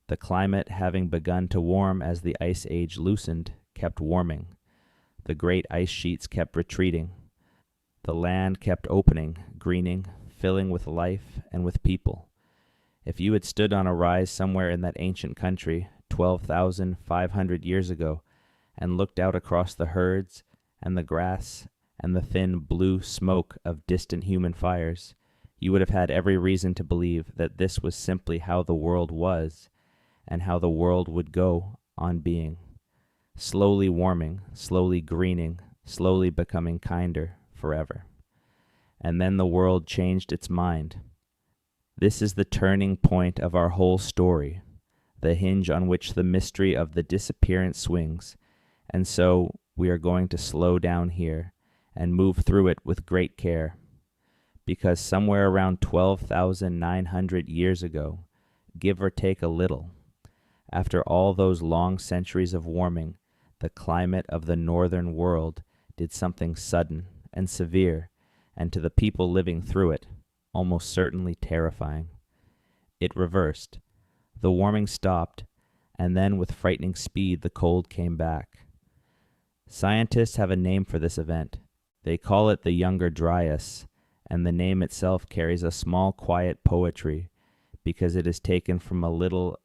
The climate, having begun to warm as the ice age loosened, kept warming. The great ice sheets kept retreating. The land kept opening, greening, filling with life and with people. If you had stood on a rise somewhere in that ancient country 12,500 years ago and looked out across the herds and the grass and the thin blue smoke of distant human fires, you would have had every reason to believe that this was simply how the world was and how the world would go on being. Slowly warming, slowly greening, slowly becoming kinder forever. And then the world changed its mind. This is the turning point of our whole story, the hinge on which the mystery of the disappearance swings, and so we are going to slow down here and move through it with great care, because somewhere around 12,900 years ago, give or take a little, after all those long centuries of warming, the climate of the northern world did something sudden and severe and to the people living through it, almost certainly terrifying. It reversed. The warming stopped, and then with frightening speed the cold came back. Scientists have a name for this event. They call it the Younger Dryas, and the name itself carries a small quiet poetry because it is taken from a little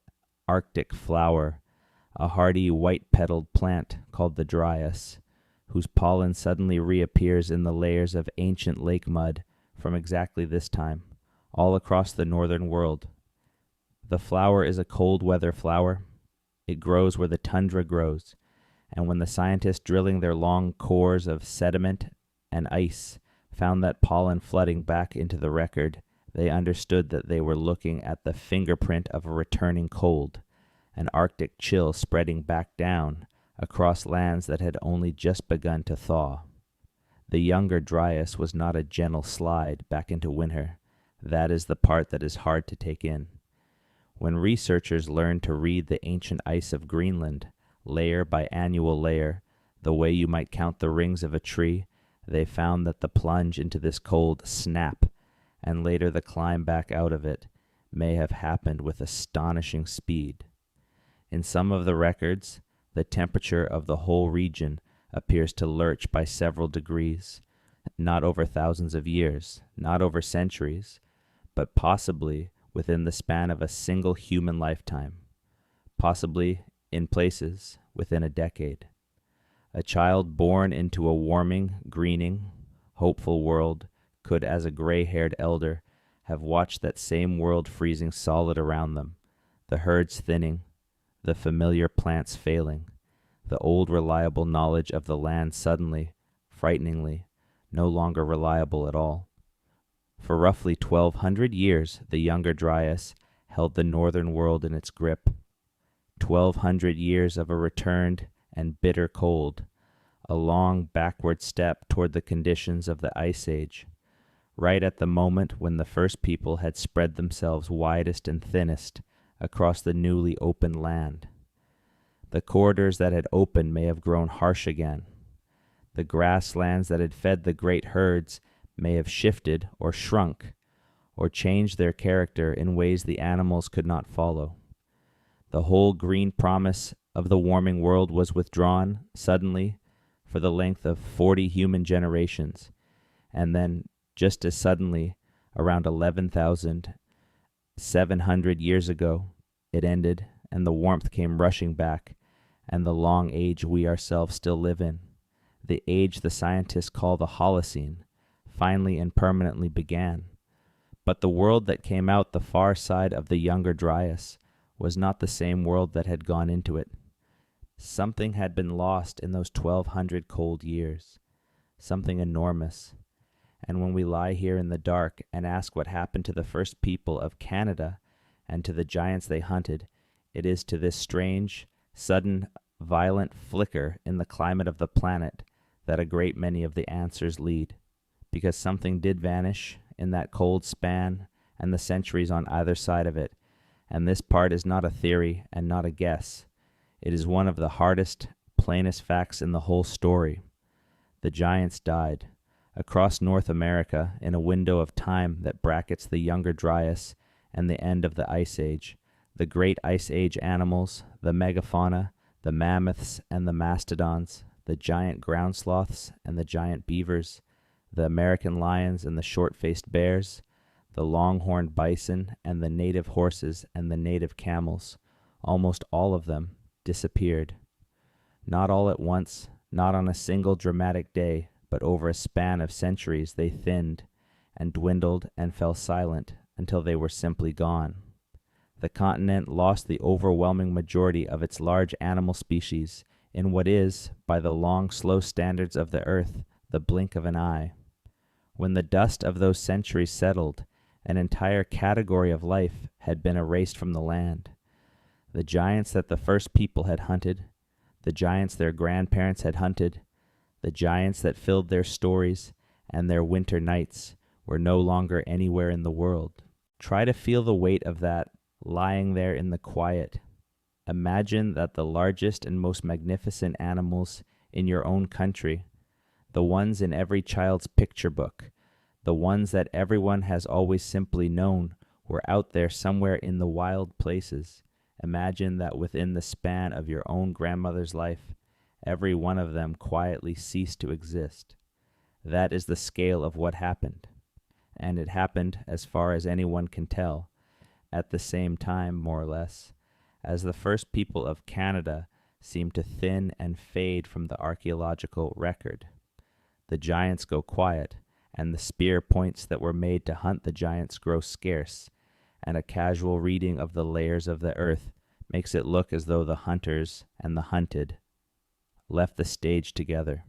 Arctic flower, a hardy white-petaled plant called the dryas, whose pollen suddenly reappears in the layers of ancient lake mud from exactly this time, all across the northern world. The flower is a cold-weather flower. It grows where the tundra grows, and when the scientists drilling their long cores of sediment and ice found that pollen flooding back into the record, they understood that they were looking at the fingerprint of a returning cold, an Arctic chill spreading back down across lands that had only just begun to thaw. The Younger Dryas was not a gentle slide back into winter. That is the part that is hard to take in. When researchers learned to read the ancient ice of Greenland, layer by annual layer, the way you might count the rings of a tree, they found that the plunge into this cold snap, and later the climb back out of it, may have happened with astonishing speed. In some of the records, the temperature of the whole region appears to lurch by several degrees, not over thousands of years, not over centuries, but possibly within the span of a single human lifetime, possibly, in places, within a decade. A child born into a warming, greening, hopeful world could, as a gray-haired elder, have watched that same world freezing solid around them, the herds thinning, the familiar plants failing, the old reliable knowledge of the land suddenly, frighteningly, no longer reliable at all. For roughly 1,200 years, the Younger Dryas held the northern world in its grip. 1,200 years of a returned and bitter cold, a long backward step toward the conditions of the Ice Age, right at the moment when the first people had spread themselves widest and thinnest across the newly opened land. The corridors that had opened may have grown harsh again. The grasslands that had fed the great herds may have shifted or shrunk, or changed their character in ways the animals could not follow. The whole green promise of the warming world was withdrawn suddenly for the length of 40 human generations, and then just as suddenly, around 11,700 years ago, it ended, and the warmth came rushing back, and the long age we ourselves still live in, the age the scientists call the Holocene, finally and permanently began. But the world that came out the far side of the Younger Dryas was not the same world that had gone into it. Something had been lost in those 1,200 cold years, something enormous. And when we lie here in the dark and ask what happened to the first people of Canada and to the giants they hunted, it is to this strange, sudden, violent flicker in the climate of the planet that a great many of the answers lead. Because something did vanish in that cold span and the centuries on either side of it, and this part is not a theory and not a guess. It is one of the hardest, plainest facts in the whole story. The giants died. Across North America, in a window of time that brackets the Younger Dryas and the end of the Ice Age, the great Ice Age animals, the megafauna, the mammoths and the mastodons, the giant ground sloths and the giant beavers, the American lions and the short-faced bears, the longhorned bison and the native horses and the native camels, almost all of them, disappeared. Not all at once, not on a single dramatic day, but over a span of centuries they thinned and dwindled and fell silent until they were simply gone. The continent lost the overwhelming majority of its large animal species in what is, by the long, slow standards of the earth, the blink of an eye. When the dust of those centuries settled, an entire category of life had been erased from the land. The giants that the first people had hunted, the giants their grandparents had hunted, the giants that filled their stories and their winter nights were no longer anywhere in the world. Try to feel the weight of that lying there in the quiet. Imagine that the largest and most magnificent animals in your own country, the ones in every child's picture book, The ones that everyone has always simply known were out there somewhere in the wild places. Imagine that within the span of your own grandmother's life, every one of them quietly ceased to exist. That is the scale of what happened. And it happened, as far as anyone can tell, at the same time, more or less, as the first people of Canada seem to thin and fade from the archaeological record. The giants go quiet, and the spear points that were made to hunt the giants grow scarce, and a casual reading of the layers of the earth makes it look as though the hunters and the hunted left the stage together.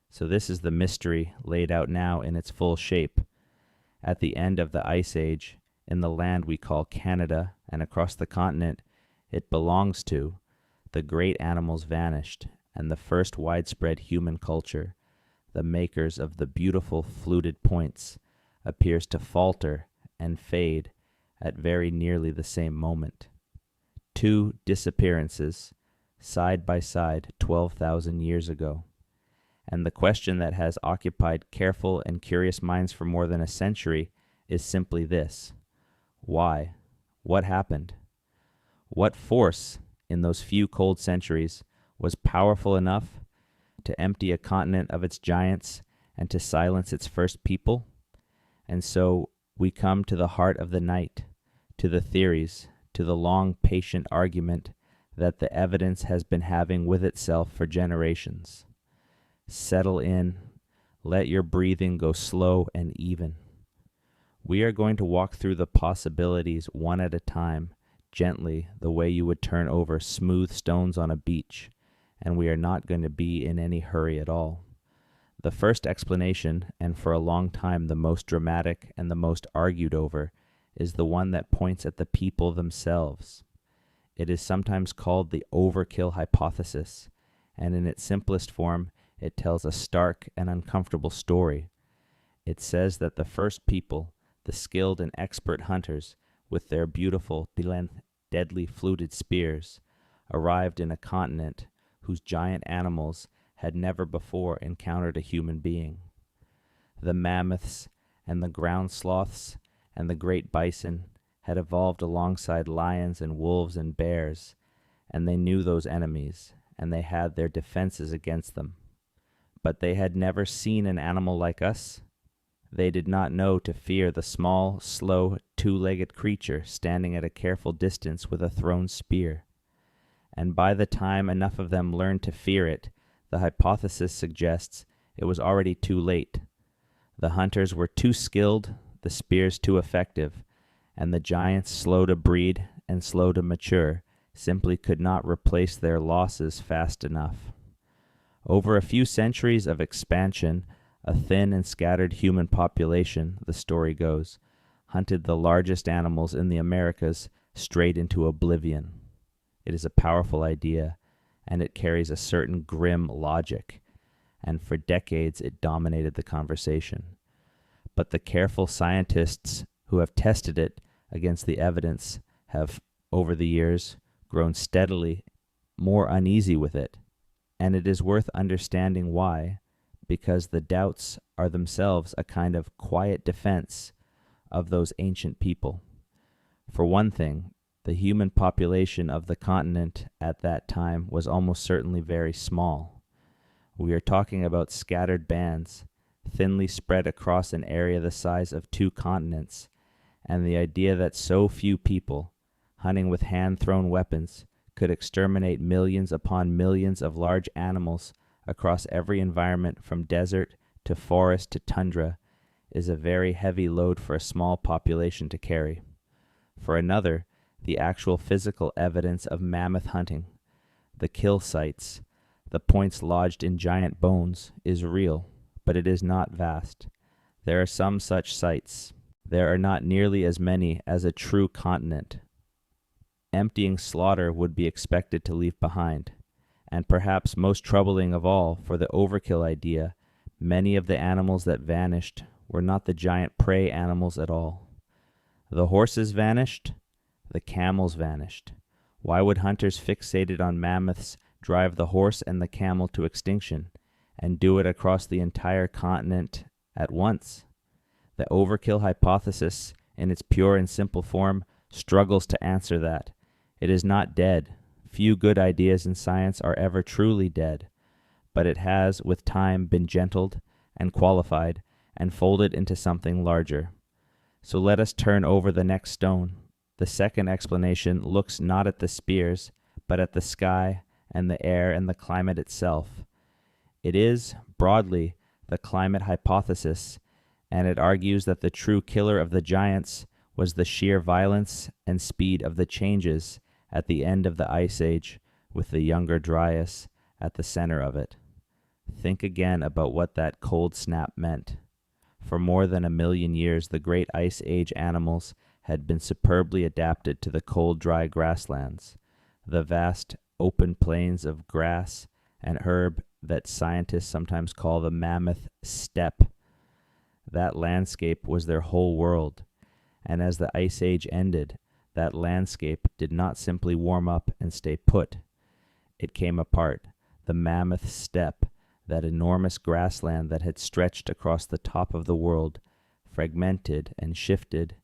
So this is the mystery laid out now in its full shape. At the end of the Ice Age, in the land we call Canada and across the continent it belongs to, the great animals vanished, and the first widespread human culture, the makers of the beautiful fluted points, appears to falter and fade at very nearly the same moment. Two disappearances, side by side 12,000 years ago. And the question that has occupied careful and curious minds for more than a century is simply this: why? What happened? What force in those few cold centuries was powerful enough to empty a continent of its giants and to silence its first people? And so we come to the heart of the night, to the theories, to the long, patient argument that the evidence has been having with itself for generations. Settle in, let your breathing go slow and even. We are going to walk through the possibilities one at a time, gently, the way you would turn over smooth stones on a beach, and we are not going to be in any hurry at all. The first explanation, and for a long time the most dramatic and the most argued over, is the one that points at the people themselves. It is sometimes called the overkill hypothesis, and in its simplest form, it tells a stark and uncomfortable story. It says that the first people, the skilled and expert hunters, with their beautiful, deadly fluted spears, arrived in a continent whose giant animals had never before encountered a human being. The mammoths and the ground sloths and the great bison had evolved alongside lions and wolves and bears, and they knew those enemies, and they had their defenses against them. But they had never seen an animal like us. They did not know to fear the small, slow, two-legged creature standing at a careful distance with a thrown spear. And by the time enough of them learned to fear it, the hypothesis suggests it was already too late. The hunters were too skilled, the spears too effective, and the giants, slow to breed and slow to mature, simply could not replace their losses fast enough. Over a few centuries of expansion, a thin and scattered human population, the story goes, hunted the largest animals in the Americas straight into oblivion. It is a powerful idea, and it carries a certain grim logic, and for decades it dominated the conversation. But the careful scientists who have tested it against the evidence have, over the years, grown steadily more uneasy with it. And it is worth understanding why, because the doubts are themselves a kind of quiet defense of those ancient people. For one thing, the human population of the continent at that time was almost certainly very small. We are talking about scattered bands, thinly spread across an area the size of 2 continents, and the idea that so few people, hunting with hand-thrown weapons, could exterminate millions upon millions of large animals across every environment from desert to forest to tundra is a very heavy load for a small population to carry. For another, the actual physical evidence of mammoth hunting, the kill sites, the points lodged in giant bones, is real, but it is not vast. There are some such sites. There are not nearly as many as a true continent. Emptying slaughter would be expected to leave behind, and perhaps most troubling of all for the overkill idea, many of the animals that vanished were not the giant prey animals at all. The horses vanished, the camels vanished. Why would hunters fixated on mammoths drive the horse and the camel to extinction, and do it across the entire continent at once? The overkill hypothesis, in its pure and simple form, struggles to answer that. It is not dead. Few good ideas in science are ever truly dead, but it has, with time, been gentled and qualified and folded into something larger. So let us turn over the next stone. The second explanation looks not at the spears, but at the sky and the air and the climate itself. It is, broadly, the climate hypothesis, and it argues that the true killer of the giants was the sheer violence and speed of the changes at the end of the Ice Age, with the younger Dryas at the center of it. Think again about what that cold snap meant. For more than 1,000,000 years, the great Ice Age animals had been superbly adapted to the cold, dry grasslands, the vast open plains of grass and herb that scientists sometimes call the mammoth steppe. That landscape was their whole world, and as the Ice Age ended, that landscape did not simply warm up and stay put. It came apart. The mammoth steppe, that enormous grassland that had stretched across the top of the world, fragmented and shifted,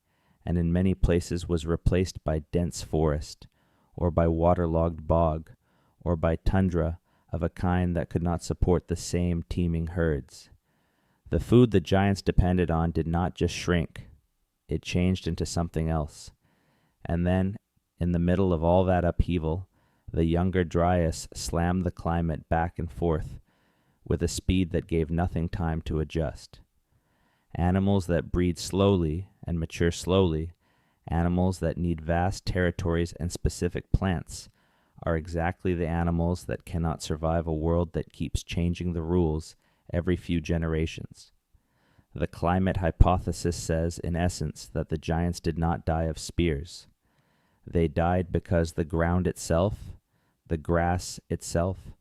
and in many places was replaced by dense forest, or by waterlogged bog, or by tundra of a kind that could not support the same teeming herds. The food the giants depended on did not just shrink. It changed into something else. And then, in the middle of all that upheaval, the younger Dryas slammed the climate back and forth with a speed that gave nothing time to adjust. Animals that breed slowly and mature slowly, animals that need vast territories and specific plants, are exactly the animals that cannot survive a world that keeps changing the rules every few generations. The climate hypothesis says, in essence, that the giants did not die of spears. They died because the ground itself, the grass itself,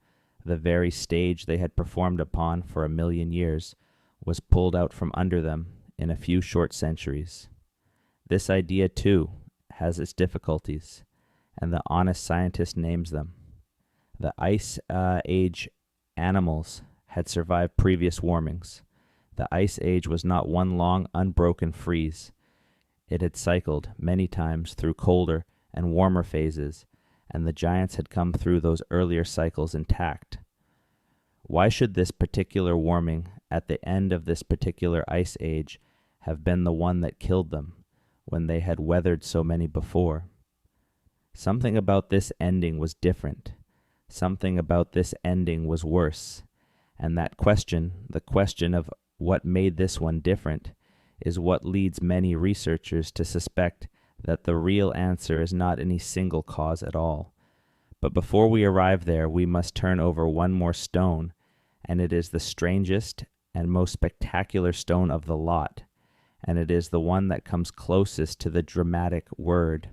the very stage they had performed upon for 1,000,000 years, was pulled out from under them in a few short centuries. This idea, too, has its difficulties, and the honest scientist names them. The Ice Age animals had survived previous warmings. The Ice Age was not one long, unbroken freeze. It had cycled many times through colder and warmer phases, and the giants had come through those earlier cycles intact. Why should this particular warming at the end of this particular Ice Age have been the one that killed them, when they had weathered so many before? Something about this ending was different. Something about this ending was worse. And that question, the question of what made this one different, is what leads many researchers to suspect that the real answer is not any single cause at all. But before we arrive there, we must turn over one more stone, and it is the strangest and most spectacular stone of the lot, and it is the one that comes closest to the dramatic word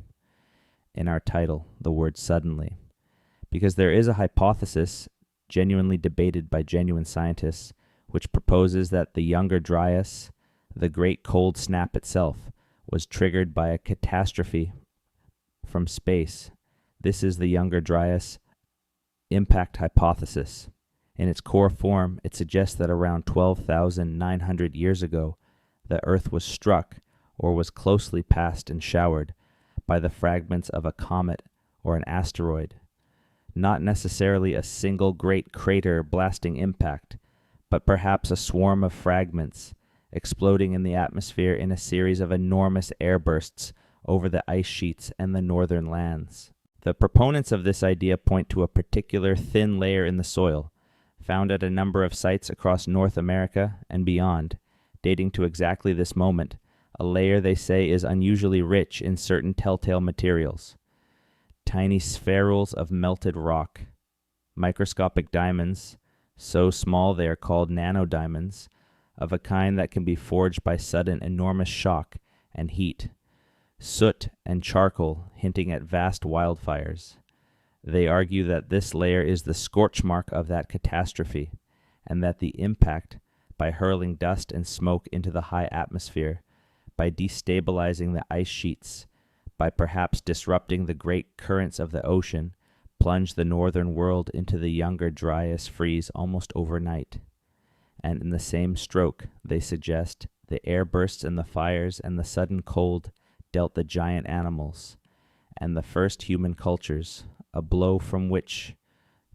in our title, the word suddenly. Because there is a hypothesis, genuinely debated by genuine scientists, which proposes that the younger Dryas, the great cold snap itself, was triggered by a catastrophe from space. This is the younger Dryas impact hypothesis. In its core form, it suggests that around 12,900 years ago, the Earth was struck, or was closely passed and showered, by the fragments of a comet or an asteroid. Not necessarily a single great crater blasting impact, but perhaps a swarm of fragments exploding in the atmosphere in a series of enormous airbursts over the ice sheets and the northern lands. The proponents of this idea point to a particular thin layer in the soil, found at a number of sites across North America and beyond, dating to exactly this moment, a layer they say is unusually rich in certain telltale materials. Tiny spherules of melted rock, microscopic diamonds, so small they are called nanodiamonds, of a kind that can be forged by sudden enormous shock and heat, soot and charcoal hinting at vast wildfires. They argue that this layer is the scorch mark of that catastrophe, and that the impact, by hurling dust and smoke into the high atmosphere, by destabilizing the ice sheets, by perhaps disrupting the great currents of the ocean, plunged the northern world into the younger Dryas freeze almost overnight. And in the same stroke, they suggest, The air bursts and the fires and the sudden cold dealt the giant animals, and the first human cultures, a blow from which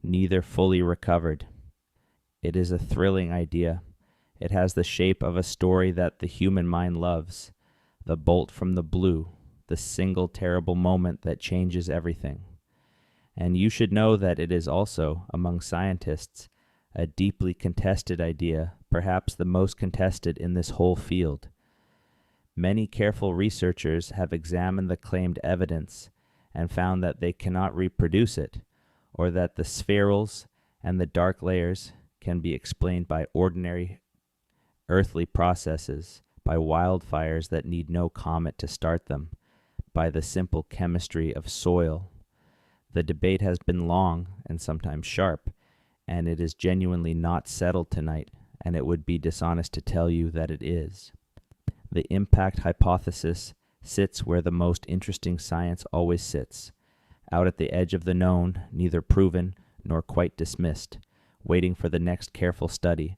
neither fully recovered. It is a thrilling idea. It has the shape of a story that the human mind loves, the bolt from the blue, the single terrible moment that changes everything. And you should know that it is also, among scientists, a deeply contested idea, perhaps the most contested in this whole field. Many careful researchers have examined the claimed evidence and found that they cannot reproduce it, or that the spherals and the dark layers can be explained by ordinary earthly processes, by wildfires that need no comet to start them, by the simple chemistry of soil. The debate has been long and sometimes sharp, and it is genuinely not settled tonight, and it would be dishonest to tell you that it is. The impact hypothesis sits where the most interesting science always sits, out at the edge of the known, neither proven nor quite dismissed, waiting for the next careful study,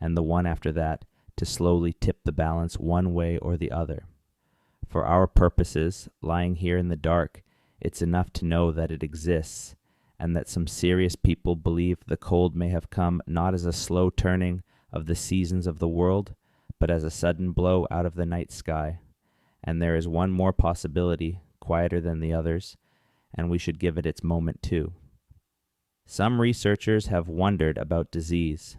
and the one after that, to slowly tip the balance one way or the other. For our purposes, lying here in the dark, it's enough to know that it exists, and that some serious people believe the cold may have come not as a slow turning of the seasons of the world, but as a sudden blow out of the night sky. And there is one more possibility, quieter than the others, and we should give it its moment too. Some researchers have wondered about disease,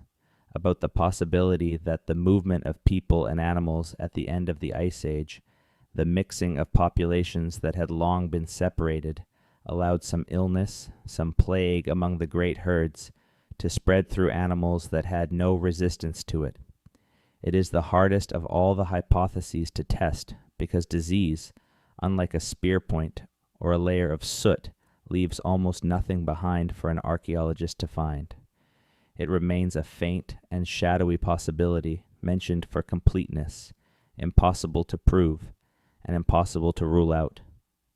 about the possibility that the movement of people and animals at the end of the Ice Age, the mixing of populations that had long been separated, allowed some illness, some plague among the great herds, to spread through animals that had no resistance to it. It is the hardest of all the hypotheses to test, because disease, unlike a spear point or a layer of soot, leaves almost nothing behind for an archaeologist to find. It remains a faint and shadowy possibility mentioned for completeness, impossible to prove, and impossible to rule out.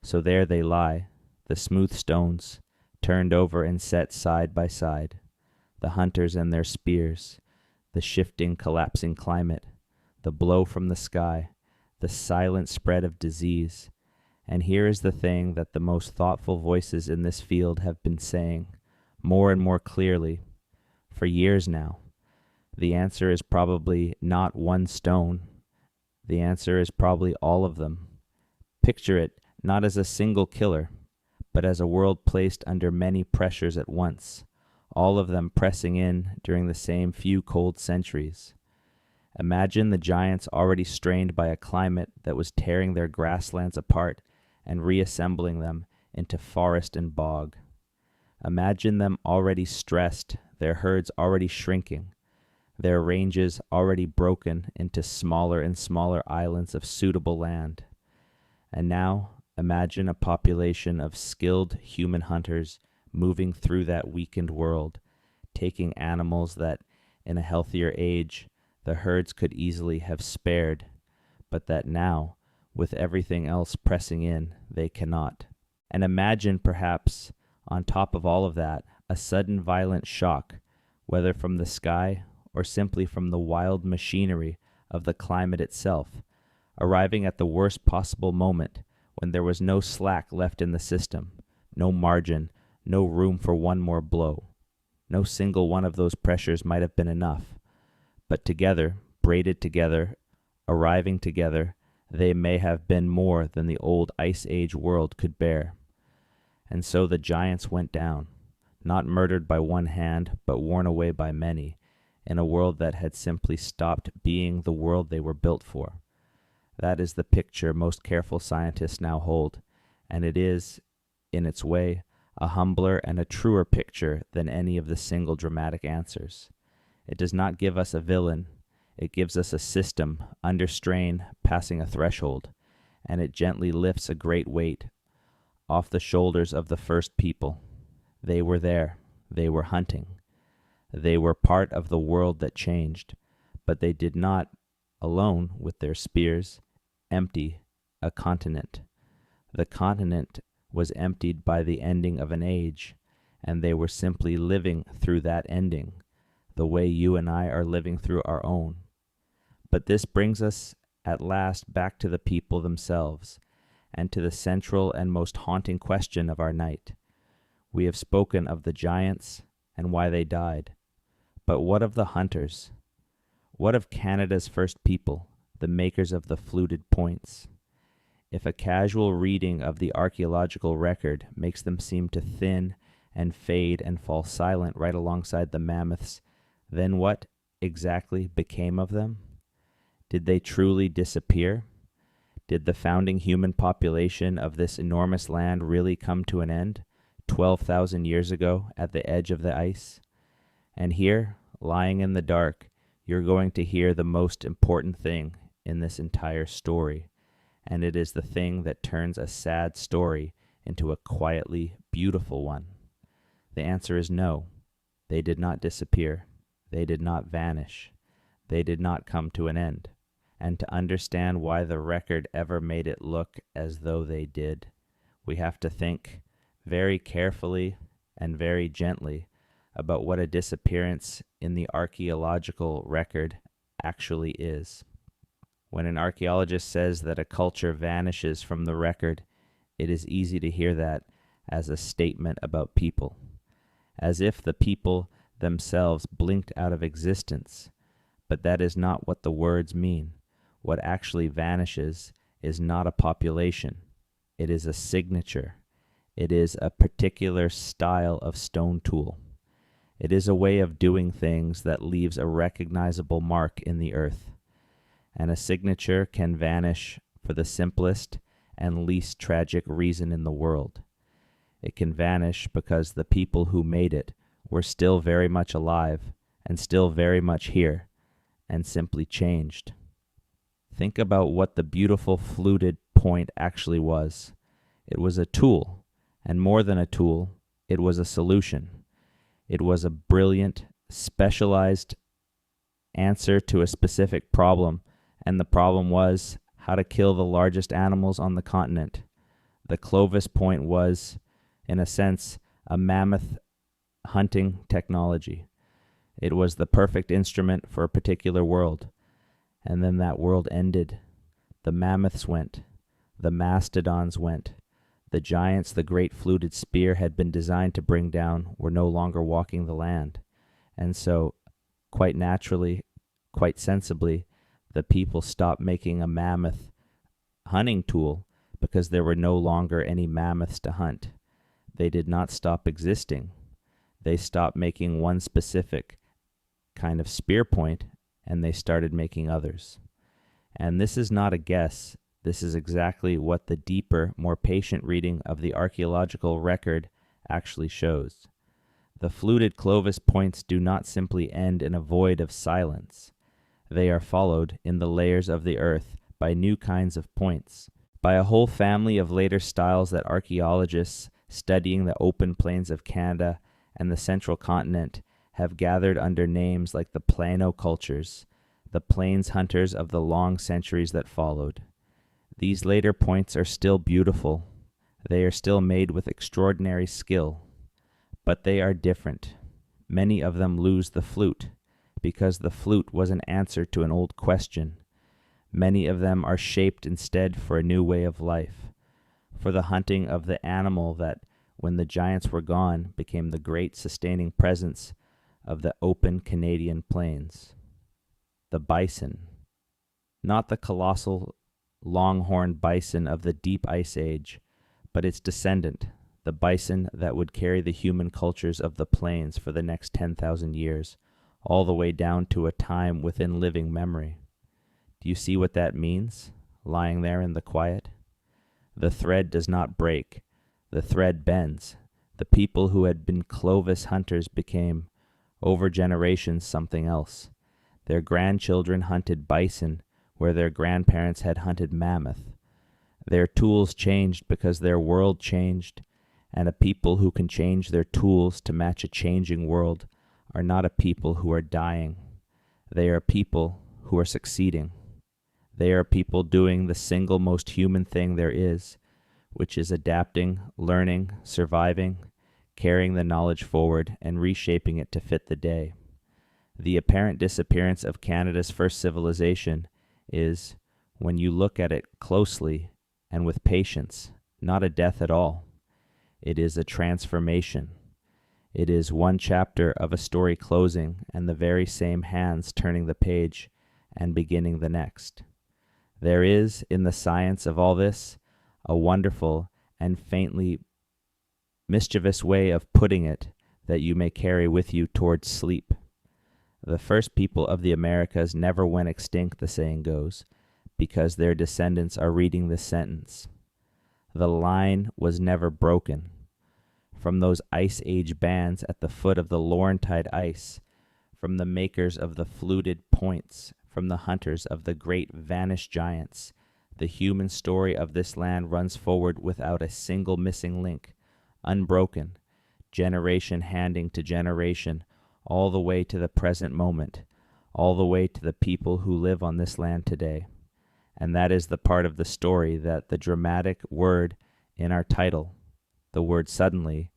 So there they lie, the smooth stones, turned over and set side by side, the hunters and their spears, the shifting, collapsing climate, the blow from the sky, the silent spread of disease. And here is the thing that the most thoughtful voices in this field have been saying, more and more clearly, for years now. The answer is probably not one stone. The answer is probably all of them. Picture it not as a single killer, but as a world placed under many pressures at once, all of them pressing in during the same few cold centuries. Imagine the giants already strained by a climate that was tearing their grasslands apart and reassembling them into forest and bog. Imagine them already stressed, their herds already shrinking, their ranges already broken into smaller and smaller islands of suitable land. And now, imagine a population of skilled human hunters moving through that weakened world, taking animals that, in a healthier age, the herds could easily have spared, but that now, with everything else pressing in, they cannot. And imagine, perhaps, on top of all of that, a sudden violent shock, whether from the sky or simply from the wild machinery of the climate itself, arriving at the worst possible moment when there was no slack left in the system, no margin, no room for one more blow. No single one of those pressures might have been enough, but together, braided together, arriving together, they may have been more than the old Ice Age world could bear. And so the giants went down, not murdered by one hand, but worn away by many, in a world that had simply stopped being the world they were built for. That is the picture most careful scientists now hold, and it is, in its way, a humbler and a truer picture than any of the single dramatic answers. It does not give us a villain. It gives us a system, under strain, passing a threshold, and it gently lifts a great weight off the shoulders of the first people. They were there. They were hunting. They were part of the world that changed, but they did not, alone with their spears, empty a continent. The continent was emptied by the ending of an age, and they were simply living through that ending, the way you and I are living through our own. But this brings us at last back to the people themselves, and to the central and most haunting question of our night. We have spoken of the giants and why they died. But what of the hunters? What of Canada's first people, the makers of the fluted points? If a casual reading of the archaeological record makes them seem to thin and fade and fall silent right alongside the mammoths, then what exactly became of them? Did they truly disappear? Did the founding human population of this enormous land really come to an end 12,000 years ago at the edge of the ice? And here, lying in the dark, you're going to hear the most important thing in this entire story, and it is the thing that turns a sad story into a quietly beautiful one. The answer is no. They did not disappear. They did not vanish. They did not come to an end. And to understand why the record ever made it look as though they did, we have to think very carefully and very gently about what a disappearance in the archaeological record actually is. When an archaeologist says that a culture vanishes from the record, it is easy to hear that as a statement about people, as if the people themselves blinked out of existence. But that is not what the words mean. What actually vanishes is not a population. It is a signature. It is a particular style of stone tool. It is a way of doing things that leaves a recognizable mark in the earth. And a signature can vanish for the simplest and least tragic reason in the world. It can vanish because the people who made it were still very much alive and still very much here, and simply changed. Think about what the beautiful fluted point actually was. It was a tool, and more than a tool, it was a solution. It was a brilliant, specialized answer to a specific problem, and the problem was how to kill the largest animals on the continent. The Clovis point was, in a sense, a mammoth hunting technology. It was the perfect instrument for a particular world. And then that world ended. The mammoths went. The mastodons went. The giants the great fluted spear had been designed to bring down were no longer walking the land. And so, quite naturally, quite sensibly, the people stopped making a mammoth hunting tool because there were no longer any mammoths to hunt. They did not stop existing. They stopped making one specific kind of spear point, and they started making others. And this is not a guess. This is exactly what the deeper, more patient reading of the archaeological record actually shows. The fluted Clovis points do not simply end in a void of silence. They are followed in the layers of the earth by new kinds of points, by a whole family of later styles that archaeologists studying the open plains of Canada and the central continent have gathered under names like the Plano cultures, the plains hunters of the long centuries that followed. These later points are still beautiful. They are still made with extraordinary skill. But they are different. Many of them lose the flute, because the flute was an answer to an old question. Many of them are shaped instead for a new way of life, for the hunting of the animal that, when the giants were gone, became the great sustaining presence of the open Canadian plains. The bison. Not the colossal longhorned bison of the deep ice age, but its descendant, the bison that would carry the human cultures of the plains for the next 10,000 years, all the way down to a time within living memory. Do you see what that means, lying there in the quiet? The thread does not break. The thread bends. The people who had been Clovis hunters became, over generations, something else. Their grandchildren hunted bison where their grandparents had hunted mammoth. Their tools changed because their world changed, and a people who can change their tools to match a changing world are not a people who are dying. They are people who are succeeding. They are people doing the single most human thing there is, which is adapting, learning, surviving, carrying the knowledge forward, and reshaping it to fit the day. The apparent disappearance of Canada's first civilization is, when you look at it closely and with patience, not a death at all. It is a transformation. It is one chapter of a story closing and the very same hands turning the page and beginning the next. There is, in the science of all this, a wonderful and faintly mischievous way of putting it that you may carry with you towards sleep. The first people of the Americas never went extinct, the saying goes, because their descendants are reading this sentence. The line was never broken. From those ice age bands at the foot of the Laurentide ice, from the makers of the fluted points, from the hunters of the great vanished giants, the human story of this land runs forward without a single missing link, unbroken, generation handing to generation, all the way to the present moment, all the way to the people who live on this land today. And that is the part of the story that the dramatic word in our title, the word suddenly,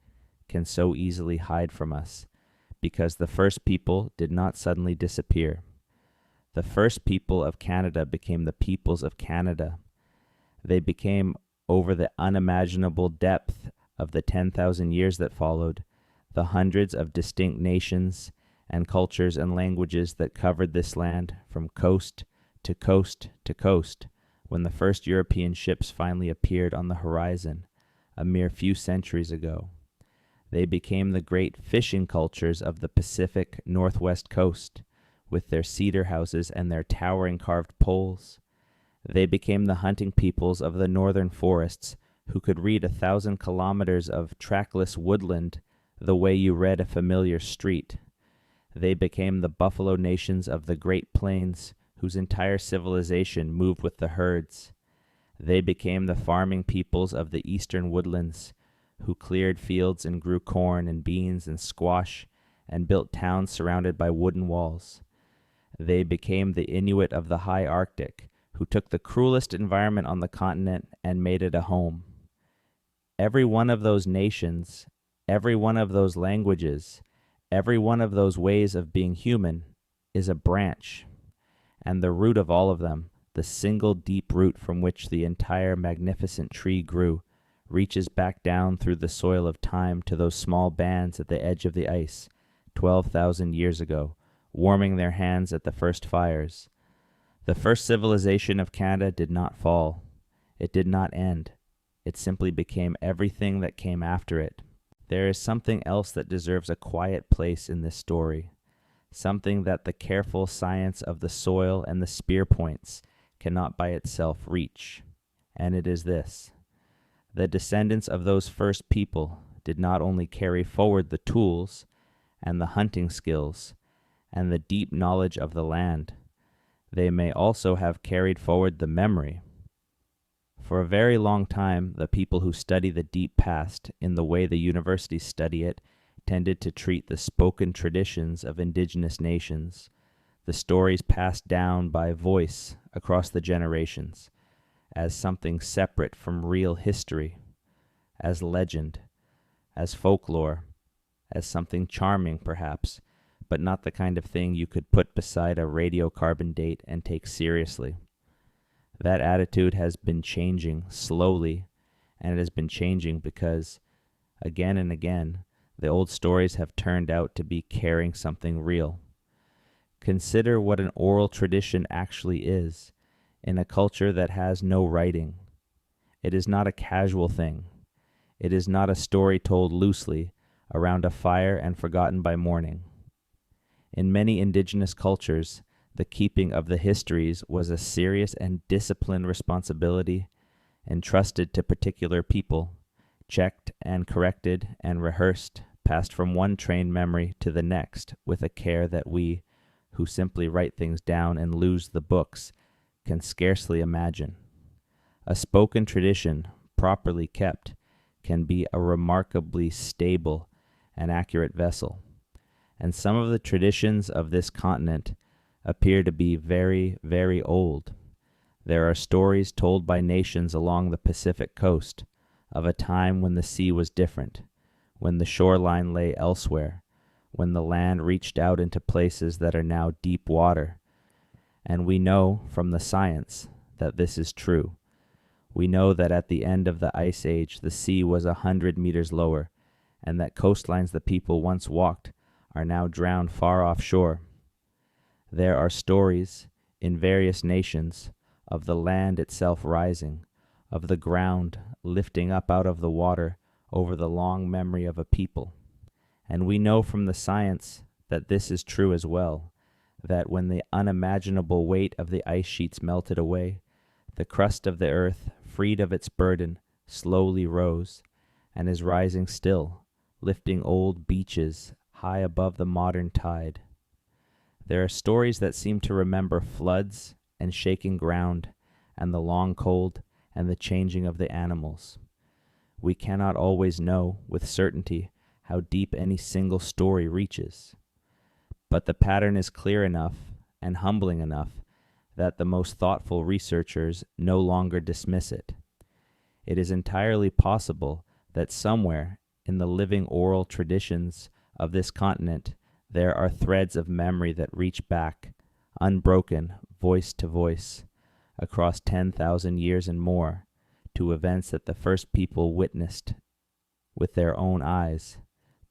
can so easily hide from us, because the first people did not suddenly disappear. The first people of Canada became the peoples of Canada. They became, over the unimaginable depth of the 10,000 years that followed, the hundreds of distinct nations and cultures and languages that covered this land from coast to coast to coast, when the first European ships finally appeared on the horizon a mere few centuries ago. They became the great fishing cultures of the Pacific Northwest coast, with their cedar houses and their towering carved poles. They became the hunting peoples of the northern forests, who could read 1,000 kilometers of trackless woodland the way you read a familiar street. They became the buffalo nations of the Great Plains, whose entire civilization moved with the herds. They became the farming peoples of the eastern woodlands, who cleared fields and grew corn and beans and squash and built towns surrounded by wooden walls. They became the Inuit of the high Arctic, who took the cruelest environment on the continent and made it a home. Every one of those nations, every one of those languages, every one of those ways of being human is a branch, and the root of all of them, the single deep root from which the entire magnificent tree grew, reaches back down through the soil of time to those small bands at the edge of the ice 12,000 years ago, warming their hands at the first fires. The first civilization of Canada did not fall. It did not end. It simply became everything that came after it. There is something else that deserves a quiet place in this story, something that the careful science of the soil and the spear points cannot by itself reach, and it is this. The descendants of those first people did not only carry forward the tools and the hunting skills and the deep knowledge of the land, they may also have carried forward the memory. For a very long time, the people who study the deep past in the way the universities study it tended to treat the spoken traditions of indigenous nations, the stories passed down by voice across the generations, as something separate from real history, as legend, as folklore, as something charming perhaps, but not the kind of thing you could put beside a radiocarbon date and take seriously. That attitude has been changing slowly, and it has been changing because, again and again, the old stories have turned out to be carrying something real. Consider what an oral tradition actually is in a culture that has no writing. It is not a casual thing. It is not a story told loosely around a fire and forgotten by morning. In many indigenous cultures, the keeping of the histories was a serious and disciplined responsibility entrusted to particular people, checked and corrected and rehearsed, passed from one trained memory to the next with a care that we, who simply write things down and lose the books, can scarcely imagine. A spoken tradition, properly kept, can be a remarkably stable and accurate vessel. And some of the traditions of this continent appear to be very, very old. There are stories told by nations along the Pacific coast of a time when the sea was different, when the shoreline lay elsewhere, when the land reached out into places that are now deep water, And we know from the science that this is true. We know that at the end of the Ice Age, the sea was 100 meters lower, and that coastlines the people once walked are now drowned far offshore. There are stories in various nations of the land itself rising, of the ground lifting up out of the water over the long memory of a people. And we know from the science that this is true as well, that when the unimaginable weight of the ice sheets melted away, the crust of the earth, freed of its burden, slowly rose, and is rising still, lifting old beaches high above the modern tide. There are stories that seem to remember floods and shaking ground, and the long cold, and the changing of the animals. We cannot always know with certainty how deep any single story reaches, but the pattern is clear enough and humbling enough that the most thoughtful researchers no longer dismiss it. It is entirely possible that somewhere in the living oral traditions of this continent there are threads of memory that reach back, unbroken, voice to voice, across 10,000 years and more, to events that the first people witnessed with their own eyes,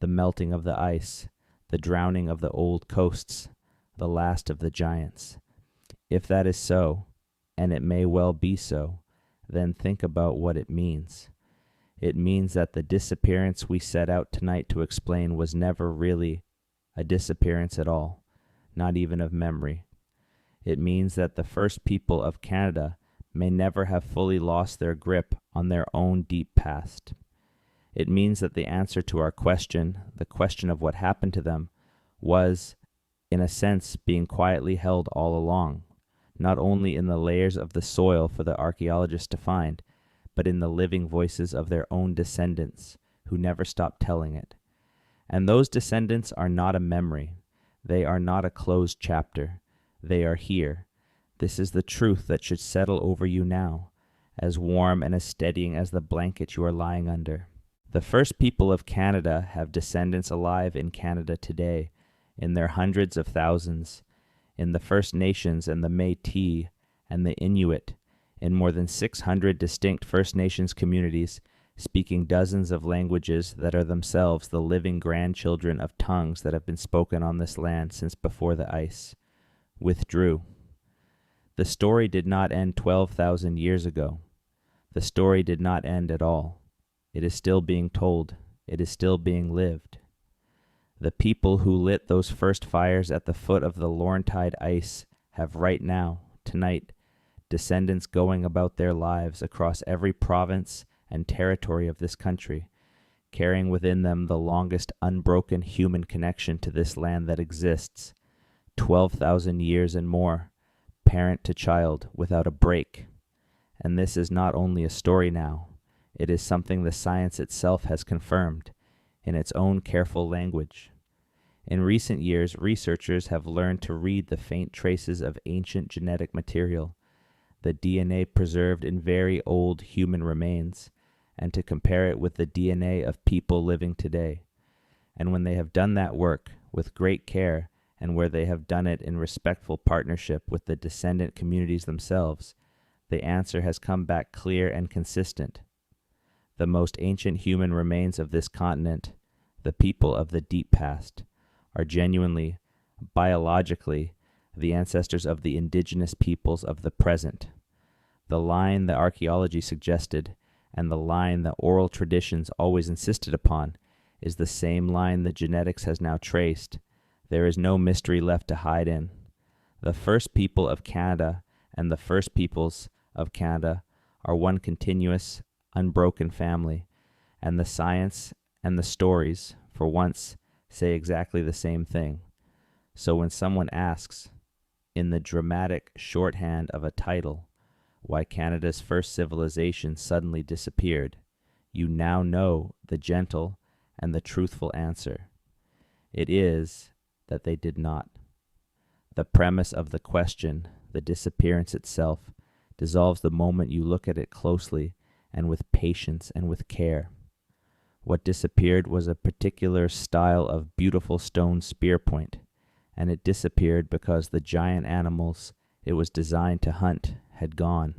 the melting of the ice, the drowning of the old coasts, the last of the giants. If that is so, and it may well be so, then think about what it means. It means that the disappearance we set out tonight to explain was never really a disappearance at all, not even of memory. It means that the first people of Canada may never have fully lost their grip on their own deep past. It means that the answer to our question, the question of what happened to them, was, in a sense, being quietly held all along, not only in the layers of the soil for the archaeologists to find, but in the living voices of their own descendants, who never stopped telling it. And those descendants are not a memory. They are not a closed chapter. They are here. This is the truth that should settle over you now, as warm and as steadying as the blanket you are lying under. The first people of Canada have descendants alive in Canada today, in their hundreds of thousands, in the First Nations and the Métis and the Inuit, in more than 600 distinct First Nations communities, speaking dozens of languages that are themselves the living grandchildren of tongues that have been spoken on this land since before the ice withdrew. The story did not end 12,000 years ago. The story did not end at all. It is still being told. It is still being lived. The people who lit those first fires at the foot of the Laurentide ice have right now, tonight, descendants going about their lives across every province and territory of this country, carrying within them the longest unbroken human connection to this land that exists, 12,000 years and more, parent to child, without a break. And this is not only a story now, it is something the science itself has confirmed, in its own careful language. In recent years, researchers have learned to read the faint traces of ancient genetic material, the DNA preserved in very old human remains, and to compare it with the DNA of people living today. And when they have done that work with great care, and where they have done it in respectful partnership with the descendant communities themselves, the answer has come back clear and consistent. The most ancient human remains of this continent, the people of the deep past, are genuinely, biologically, the ancestors of the indigenous peoples of the present. The line that archaeology suggested, and the line that oral traditions always insisted upon, is the same line that genetics has now traced. There is no mystery left to hide in. The first people of Canada and the first peoples of Canada are one continuous, unbroken family, and the science and the stories, for once, say exactly the same thing. So when someone asks, in the dramatic shorthand of a title, why Canada's first civilization suddenly disappeared, you now know the gentle and the truthful answer. It is that they did not. The premise of the question, the disappearance itself, dissolves the moment you look at it closely and with patience and with care. What disappeared was a particular style of beautiful stone spear point, and it disappeared because the giant animals, it was designed to hunt had gone,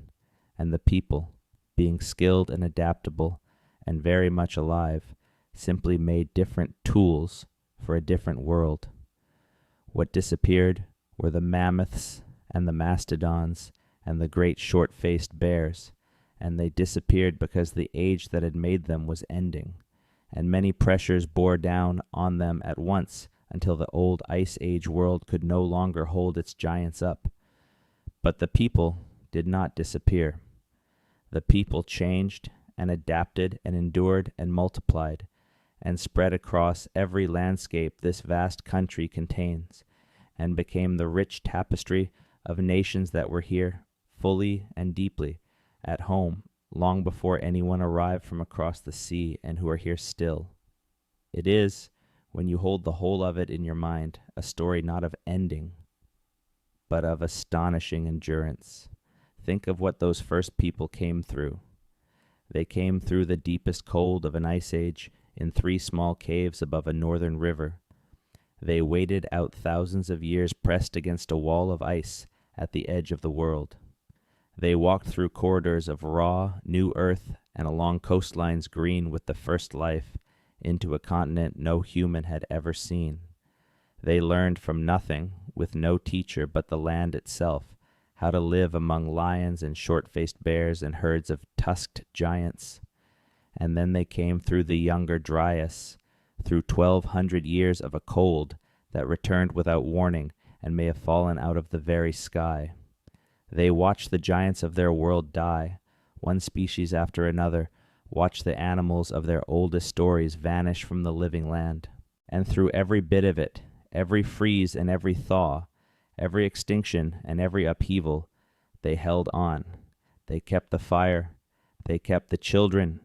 and the people, being skilled and adaptable and very much alive, simply made different tools for a different world. What disappeared were the mammoths and the mastodons and the great short-faced bears, and they disappeared because the age that had made them was ending, and many pressures bore down on them at once until the old Ice Age world could no longer hold its giants up. But the people did not disappear. The people changed and adapted and endured and multiplied and spread across every landscape this vast country contains, and became the rich tapestry of nations that were here fully and deeply at home long before anyone arrived from across the sea, and who are here still. It is, when you hold the whole of it in your mind, a story not of ending, but of astonishing endurance. Think of what those first people came through. They came through the deepest cold of an ice age in 3 small caves above a northern river. They waited out thousands of years pressed against a wall of ice at the edge of the world. They walked through corridors of raw, new earth and along coastlines green with the first life into a continent no human had ever seen. They learned from nothing, with no teacher but the land itself, how to live among lions and short-faced bears and herds of tusked giants. And then they came through the younger Dryas, through 1,200 years of a cold that returned without warning and may have fallen out of the very sky. They watched the giants of their world die, one species after another, watched the animals of their oldest stories vanish from the living land. And through every bit of it, every freeze and every thaw, every extinction and every upheaval, they held on. They kept the fire, they kept the children,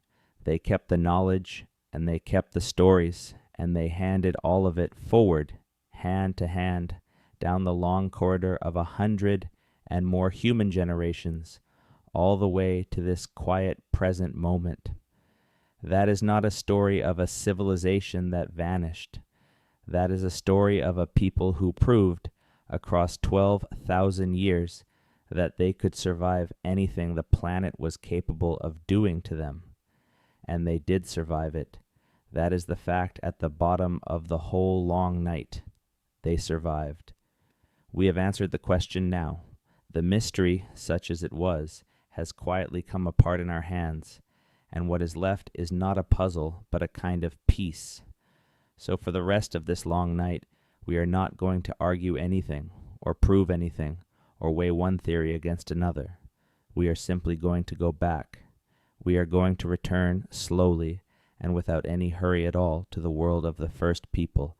they kept the knowledge, and they kept the stories, and they handed all of it forward, hand to hand, down the long corridor of 100 and more human generations, all the way to this quiet present moment. That is not a story of a civilization that vanished. That is a story of a people who proved, across 12,000 years, that they could survive anything the planet was capable of doing to them. And they did survive it. That is the fact at the bottom of the whole long night. They survived. We have answered the question now. The mystery, such as it was, has quietly come apart in our hands, and what is left is not a puzzle, but a kind of peace. So for the rest of this long night, we are not going to argue anything, or prove anything, or weigh one theory against another. We are simply going to go back. We are going to return slowly and without any hurry at all to the world of the first people,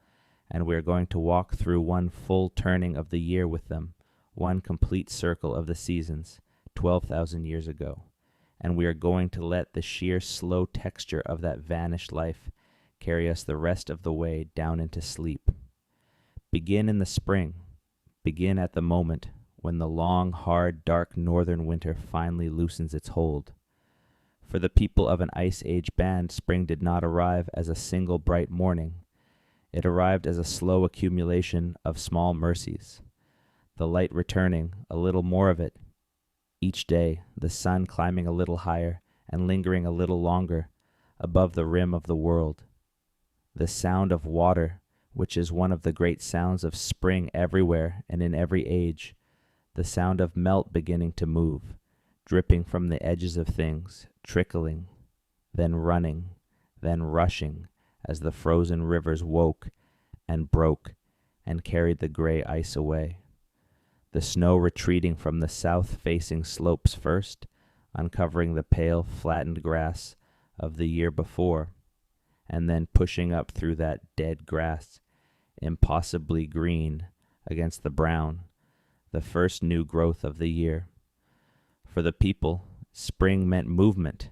and we are going to walk through one full turning of the year with them, one complete circle of the seasons, 12,000 years ago, and we are going to let the sheer slow texture of that vanished life carry us the rest of the way down into sleep. Begin in the spring. Begin at the moment when the long, hard, dark northern winter finally loosens its hold. For the people of an Ice Age band, spring did not arrive as a single bright morning. It arrived as a slow accumulation of small mercies. The light returning, a little more of it. Each day, the sun climbing a little higher and lingering a little longer above the rim of the world. The sound of water, which is one of the great sounds of spring everywhere and in every age. The sound of melt beginning to move, dripping from the edges of things, trickling, then running, then rushing, as the frozen rivers woke and broke and carried the gray ice away. The snow retreating from the south-facing slopes first, uncovering the pale, flattened grass of the year before, and then pushing up through that dead grass, impossibly green against the brown, the first new growth of the year. For the people, spring meant movement.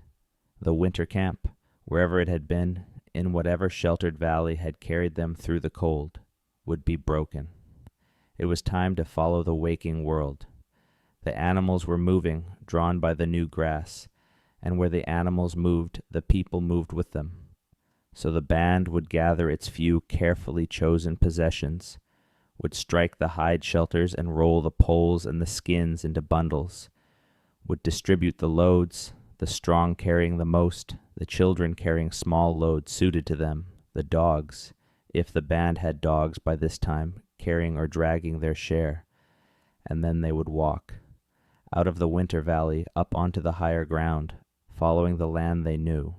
The winter camp, wherever it had been, in whatever sheltered valley had carried them through the cold, would be broken. It was time to follow the waking world. The animals were moving, drawn by the new grass, and where the animals moved, the people moved with them. So the band would gather its few carefully chosen possessions, would strike the hide shelters and roll the poles and the skins into bundles, would distribute the loads, the strong carrying the most, the children carrying small loads suited to them, the dogs, if the band had dogs by this time, carrying or dragging their share, and then they would walk out of the winter valley up onto the higher ground, following the land they knew,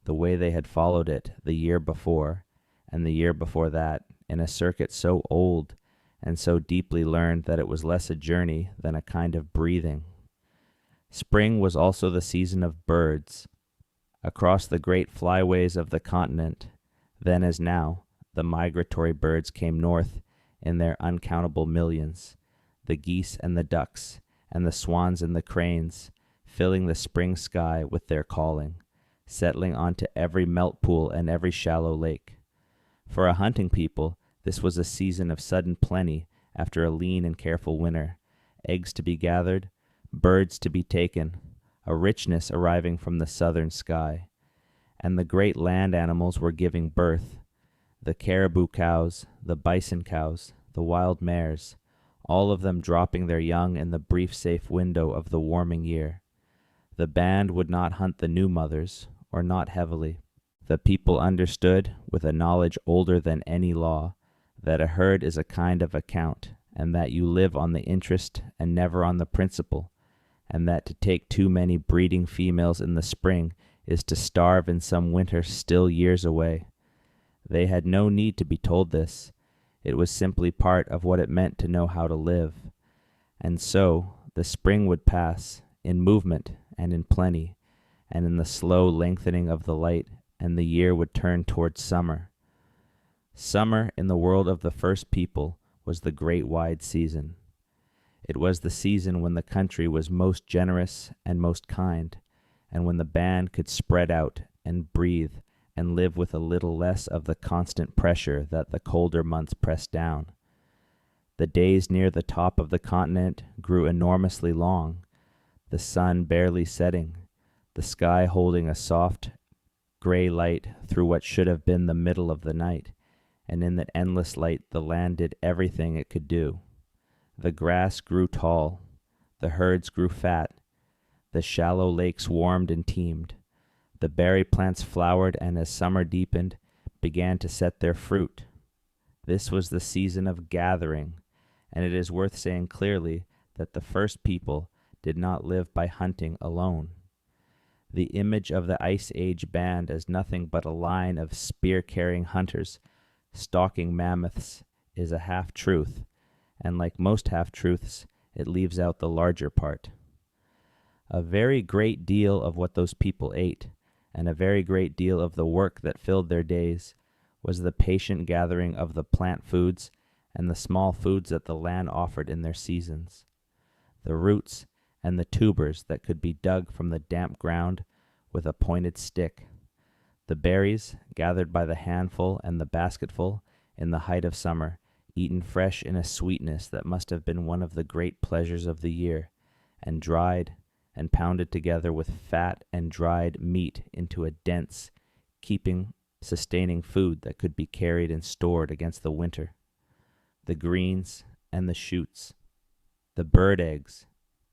the way they had followed it the year before, and the year before that, in a circuit so old and so deeply learned that it was less a journey than a kind of breathing. Spring was also the season of birds. Across the great flyways of the continent, then as now, the migratory birds came north in their uncountable millions, the geese and the ducks, and the swans and the cranes, filling the spring sky with their calling, settling onto every melt pool and every shallow lake. For a hunting people, this was a season of sudden plenty after a lean and careful winter, eggs to be gathered, birds to be taken, a richness arriving from the southern sky. And the great land animals were giving birth, the caribou cows, the bison cows, the wild mares, all of them dropping their young in the brief safe window of the warming year. The band would not hunt the new mothers, or not heavily. The people understood, with a knowledge older than any law, that a herd is a kind of account, and that you live on the interest and never on the principle, and that to take too many breeding females in the spring is to starve in some winter still years away. They had no need to be told this. It was simply part of what it meant to know how to live. And so the spring would pass, in movement and in plenty, and in the slow lengthening of the light, and the year would turn towards summer. Summer, in the world of the first people, was the great wide season. It was the season when the country was most generous and most kind, and when the band could spread out and breathe and live with a little less of the constant pressure that the colder months pressed down. The days near the top of the continent grew enormously long, the sun barely setting, the sky holding a soft gray light through what should have been the middle of the night, and in that endless light the land did everything it could do. The grass grew tall, the herds grew fat, the shallow lakes warmed and teemed, the berry plants flowered, and as summer deepened, began to set their fruit. This was the season of gathering, and it is worth saying clearly that the first people did not live by hunting alone. The image of the Ice Age band as nothing but a line of spear-carrying hunters stalking mammoths is a half-truth, and like most half-truths, it leaves out the larger part. A very great deal of what those people ate, and a very great deal of the work that filled their days, was the patient gathering of the plant foods and the small foods that the land offered in their seasons. The roots and the tubers that could be dug from the damp ground with a pointed stick. The berries, gathered by the handful and the basketful in the height of summer, eaten fresh in a sweetness that must have been one of the great pleasures of the year, and dried and pounded together with fat and dried meat into a dense, sustaining food that could be carried and stored against the winter. The greens and the shoots, the bird eggs,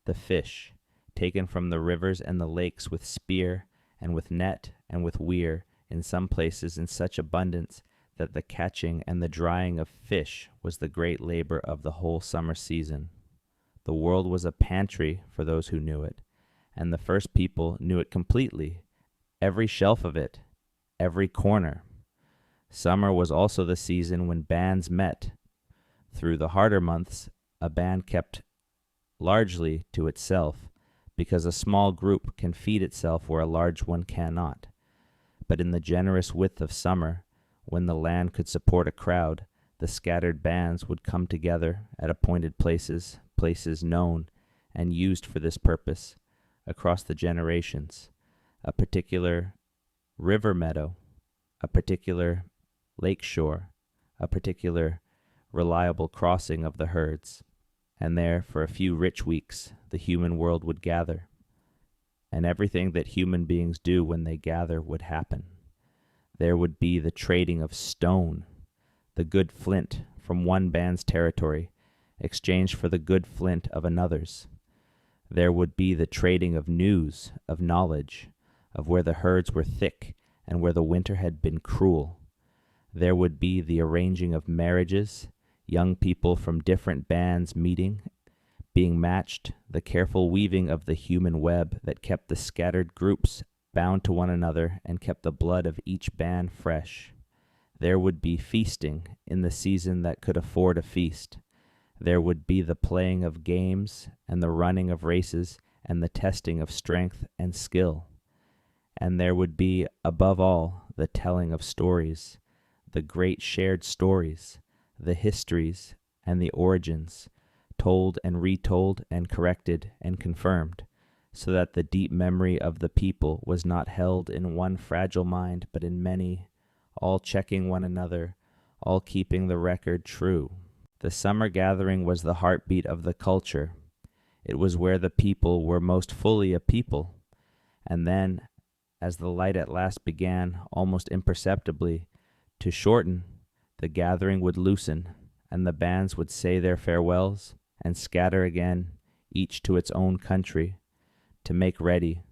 the fish, taken from the rivers and the lakes with spear and with net and with weir, in some places in such abundance that the catching and the drying of fish was the great labor of the whole summer season. The world was a pantry for those who knew it, and the first people knew it completely, every shelf of it, every corner. Summer was also the season when bands met. Through the harder months, a band kept largely to itself, because a small group can feed itself where a large one cannot. But in the generous width of summer, when the land could support a crowd, the scattered bands would come together at appointed places known and used for this purpose, across the generations, a particular river meadow, a particular lake shore, a particular reliable crossing of the herds, and there for a few rich weeks the human world would gather, and everything that human beings do when they gather would happen. There would be the trading of stone, the good flint from one band's territory, exchanged for the good flint of another's. There would be the trading of news, of knowledge, of where the herds were thick and where the winter had been cruel. There would be the arranging of marriages, young people from different bands meeting, being matched, the careful weaving of the human web that kept the scattered groups bound to one another and kept the blood of each band fresh. There would be feasting in the season that could afford a feast. There would be the playing of games and the running of races and the testing of strength and skill. And there would be, above all, the telling of stories, the great shared stories, the histories and the origins, told and retold and corrected and confirmed, so that the deep memory of the people was not held in one fragile mind, but in many, all checking one another, all keeping the record true. The summer gathering was the heartbeat of the culture. It was where the people were most fully a people. And then, as the light at last began, almost imperceptibly, to shorten, the gathering would loosen, and the bands would say their farewells and scatter again, each to its own country, to make ready,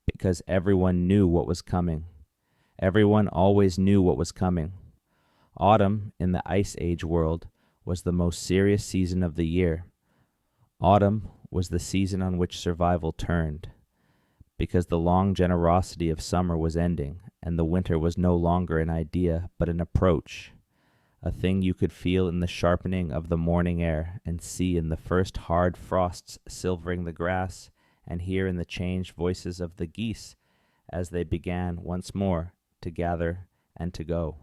because everyone knew what was coming. Everyone always knew what was coming. Autumn, in the Ice Age world, was the most serious season of the year. Autumn was the season on which survival turned, because the long generosity of summer was ending, and the winter was no longer an idea, but an approach, a thing you could feel in the sharpening of the morning air, and see in the first hard frosts silvering the grass, and hear in the changed voices of the geese as they began once more to gather and to go.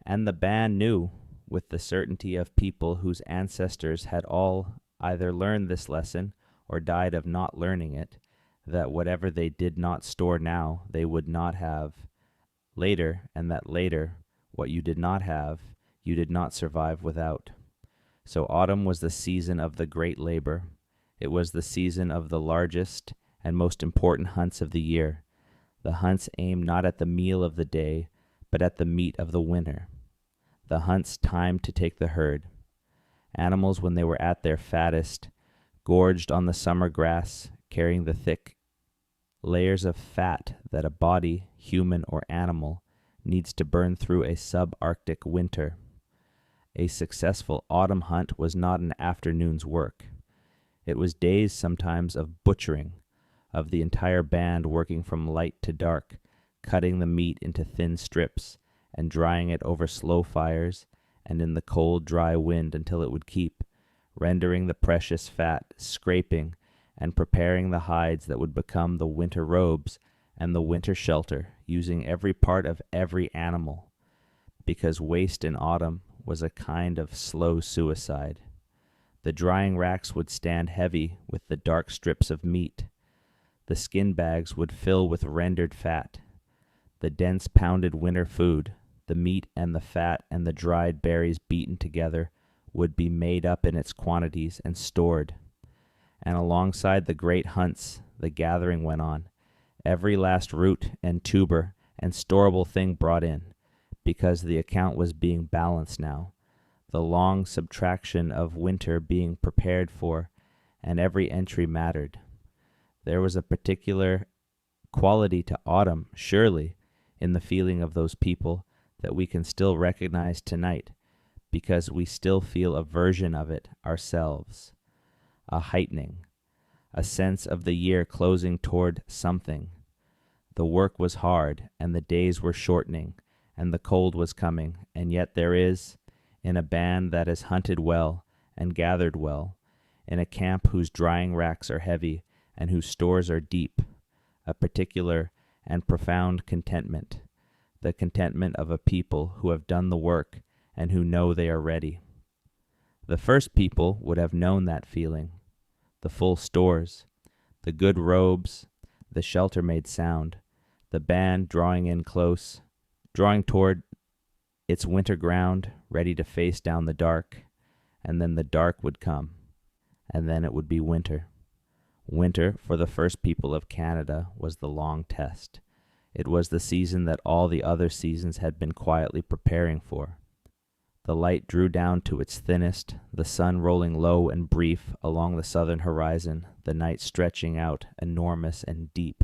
And the band knew, with the certainty of people whose ancestors had all either learned this lesson or died of not learning it, that whatever they did not store now, they would not have later, and that later, what you did not have, you did not survive without. So autumn was the season of the great labor. It was the season of the largest and most important hunts of the year. The hunts aimed not at the meal of the day, but at the meat of the winter. The hunts timed to take the herd. Animals, when they were at their fattest, gorged on the summer grass, carrying the thick layers of fat that a body, human or animal, needs to burn through a subarctic winter. A successful autumn hunt was not an afternoon's work. It was days sometimes of butchering, of the entire band working from light to dark, cutting the meat into thin strips and drying it over slow fires and in the cold, dry wind until it would keep, rendering the precious fat, scraping, and preparing the hides that would become the winter robes and the winter shelter, using every part of every animal, because waste in autumn was a kind of slow suicide. The drying racks would stand heavy with the dark strips of meat. The skin bags would fill with rendered fat. The dense pounded winter food, the meat and the fat and the dried berries beaten together, would be made up in its quantities and stored. And alongside the great hunts, the gathering went on, every last root and tuber and storable thing brought in, because the account was being balanced now, the long subtraction of winter being prepared for, and every entry mattered. There was a particular quality to autumn, surely, in the feeling of those people that we can still recognize tonight, because we still feel a version of it ourselves, a heightening, a sense of the year closing toward something. The work was hard, and the days were shortening, and the cold was coming, and yet there is, in a band that has hunted well and gathered well, in a camp whose drying racks are heavy and whose stores are deep, a particular and profound contentment, the contentment of a people who have done the work and who know they are ready. The first people would have known that feeling, the full stores, the good robes, the shelter made sound, the band drawing in close, drawing toward its winter ground, ready to face down the dark, and then the dark would come, and then it would be winter. Winter, for the first people of Canada, was the long test. It was the season that all the other seasons had been quietly preparing for. The light drew down to its thinnest, the sun rolling low and brief along the southern horizon, the night stretching out enormous and deep.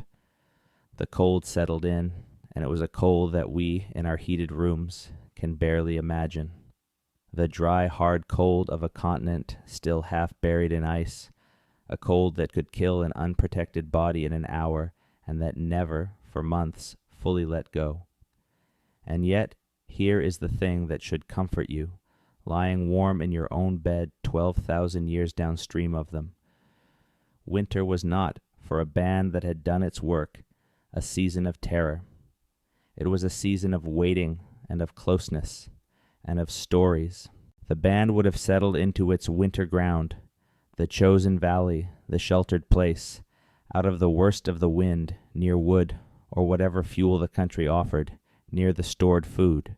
The cold settled in, and it was a cold that we, in our heated rooms, can barely imagine. The dry, hard cold of a continent still half buried in ice, a cold that could kill an unprotected body in an hour, and that never, for months, fully let go. And yet, here is the thing that should comfort you, lying warm in your own bed 12,000 years downstream of them. Winter was not, for a band that had done its work, a season of terror. It was a season of waiting and of closeness and of stories. The band would have settled into its winter ground, the chosen valley, the sheltered place, out of the worst of the wind, near wood or whatever fuel the country offered, near the stored food.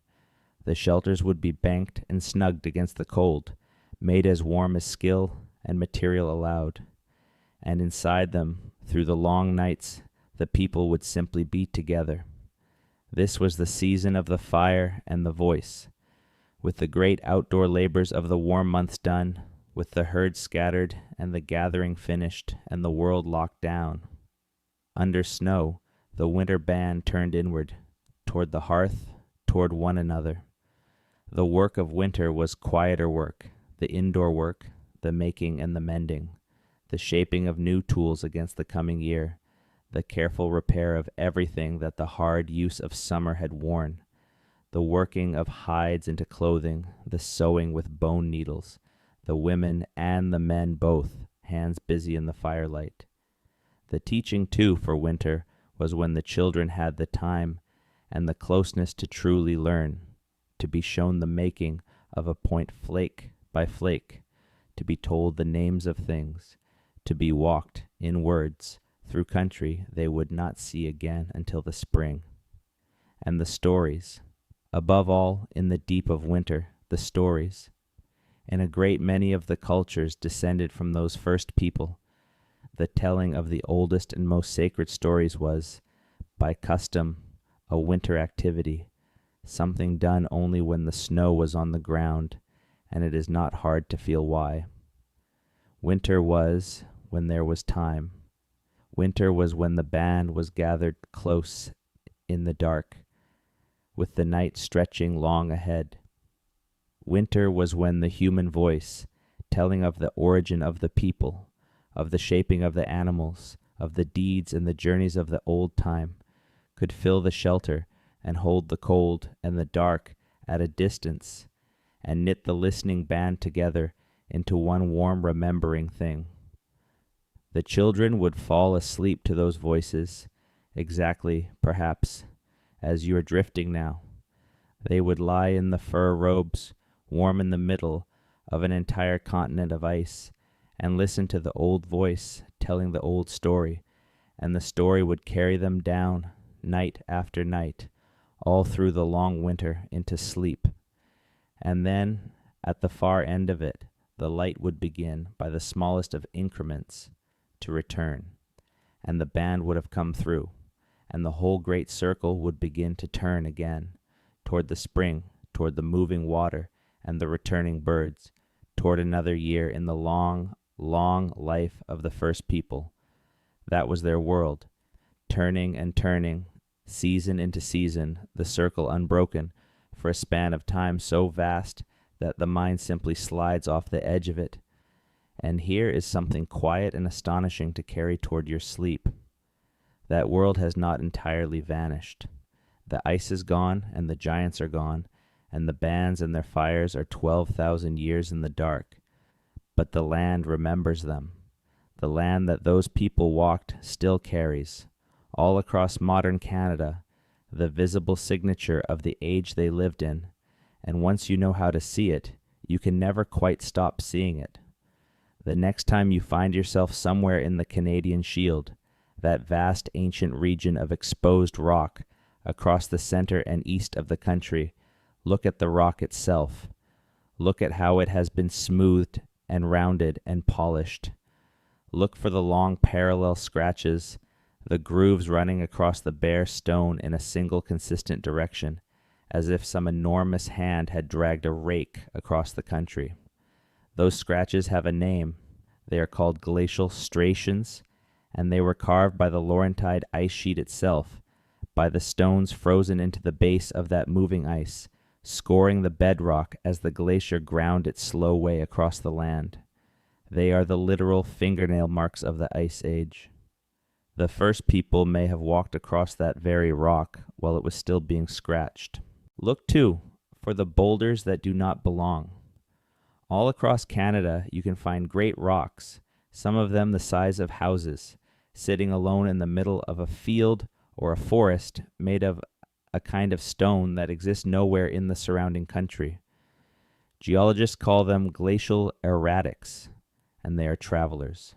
The shelters would be banked and snugged against the cold, made as warm as skill and material allowed. And inside them, through the long nights, the people would simply be together. This was the season of the fire and the voice. With the great outdoor labors of the warm months done, with the herd scattered and the gathering finished and the world locked down, under snow, the winter band turned inward, toward the hearth, toward one another. The work of winter was quieter work, the indoor work, the making and the mending, the shaping of new tools against the coming year, the careful repair of everything that the hard use of summer had worn, the working of hides into clothing, the sewing with bone needles, the women and the men both, hands busy in the firelight. The teaching, too, for winter was when the children had the time and the closeness to truly learn, to be shown the making of a point flake by flake, to be told the names of things, to be walked, in words, through country they would not see again until the spring. And the stories, above all, in the deep of winter, the stories. In a great many of the cultures descended from those first people, the telling of the oldest and most sacred stories was, by custom, a winter activity, something done only when the snow was on the ground, and it is not hard to feel why. Winter was when there was time. Winter was when the band was gathered close in the dark, with the night stretching long ahead. Winter was when the human voice, telling of the origin of the people, of the shaping of the animals, of the deeds and the journeys of the old time, could fill the shelter and hold the cold and the dark at a distance, and knit the listening band together into one warm remembering thing. The children would fall asleep to those voices, exactly, perhaps, as you are drifting now. They would lie in the fur robes, warm in the middle of an entire continent of ice, and listen to the old voice telling the old story, and the story would carry them down, night after night, all through the long winter into sleep. And then, at the far end of it, the light would begin, by the smallest of increments, to return, and the band would have come through, and the whole great circle would begin to turn again, toward the spring, toward the moving water and the returning birds, toward another year in the long, long life of the first people. That was their world, turning and turning, season into season, the circle unbroken, for a span of time so vast that the mind simply slides off the edge of it. And here is something quiet and astonishing to carry toward your sleep. That world has not entirely vanished. The ice is gone, and the giants are gone, and the bands and their fires are 12,000 years in the dark. But the land remembers them. The land that those people walked still carries, all across modern Canada, the visible signature of the age they lived in, and once you know how to see it, you can never quite stop seeing it. The next time you find yourself somewhere in the Canadian Shield, that vast ancient region of exposed rock across the center and east of the country, look at the rock itself. Look at how it has been smoothed and rounded and polished. Look for the long parallel scratches, the grooves running across the bare stone in a single consistent direction, as if some enormous hand had dragged a rake across the country. Those scratches have a name. They are called glacial striations, and they were carved by the Laurentide ice sheet itself, by the stones frozen into the base of that moving ice, scoring the bedrock as the glacier ground its slow way across the land. They are the literal fingernail marks of the Ice Age. The first people may have walked across that very rock while it was still being scratched. Look, too, for the boulders that do not belong. All across Canada you can find great rocks, some of them the size of houses, sitting alone in the middle of a field or a forest made of a kind of stone that exists nowhere in the surrounding country. Geologists call them glacial erratics, and they are travelers.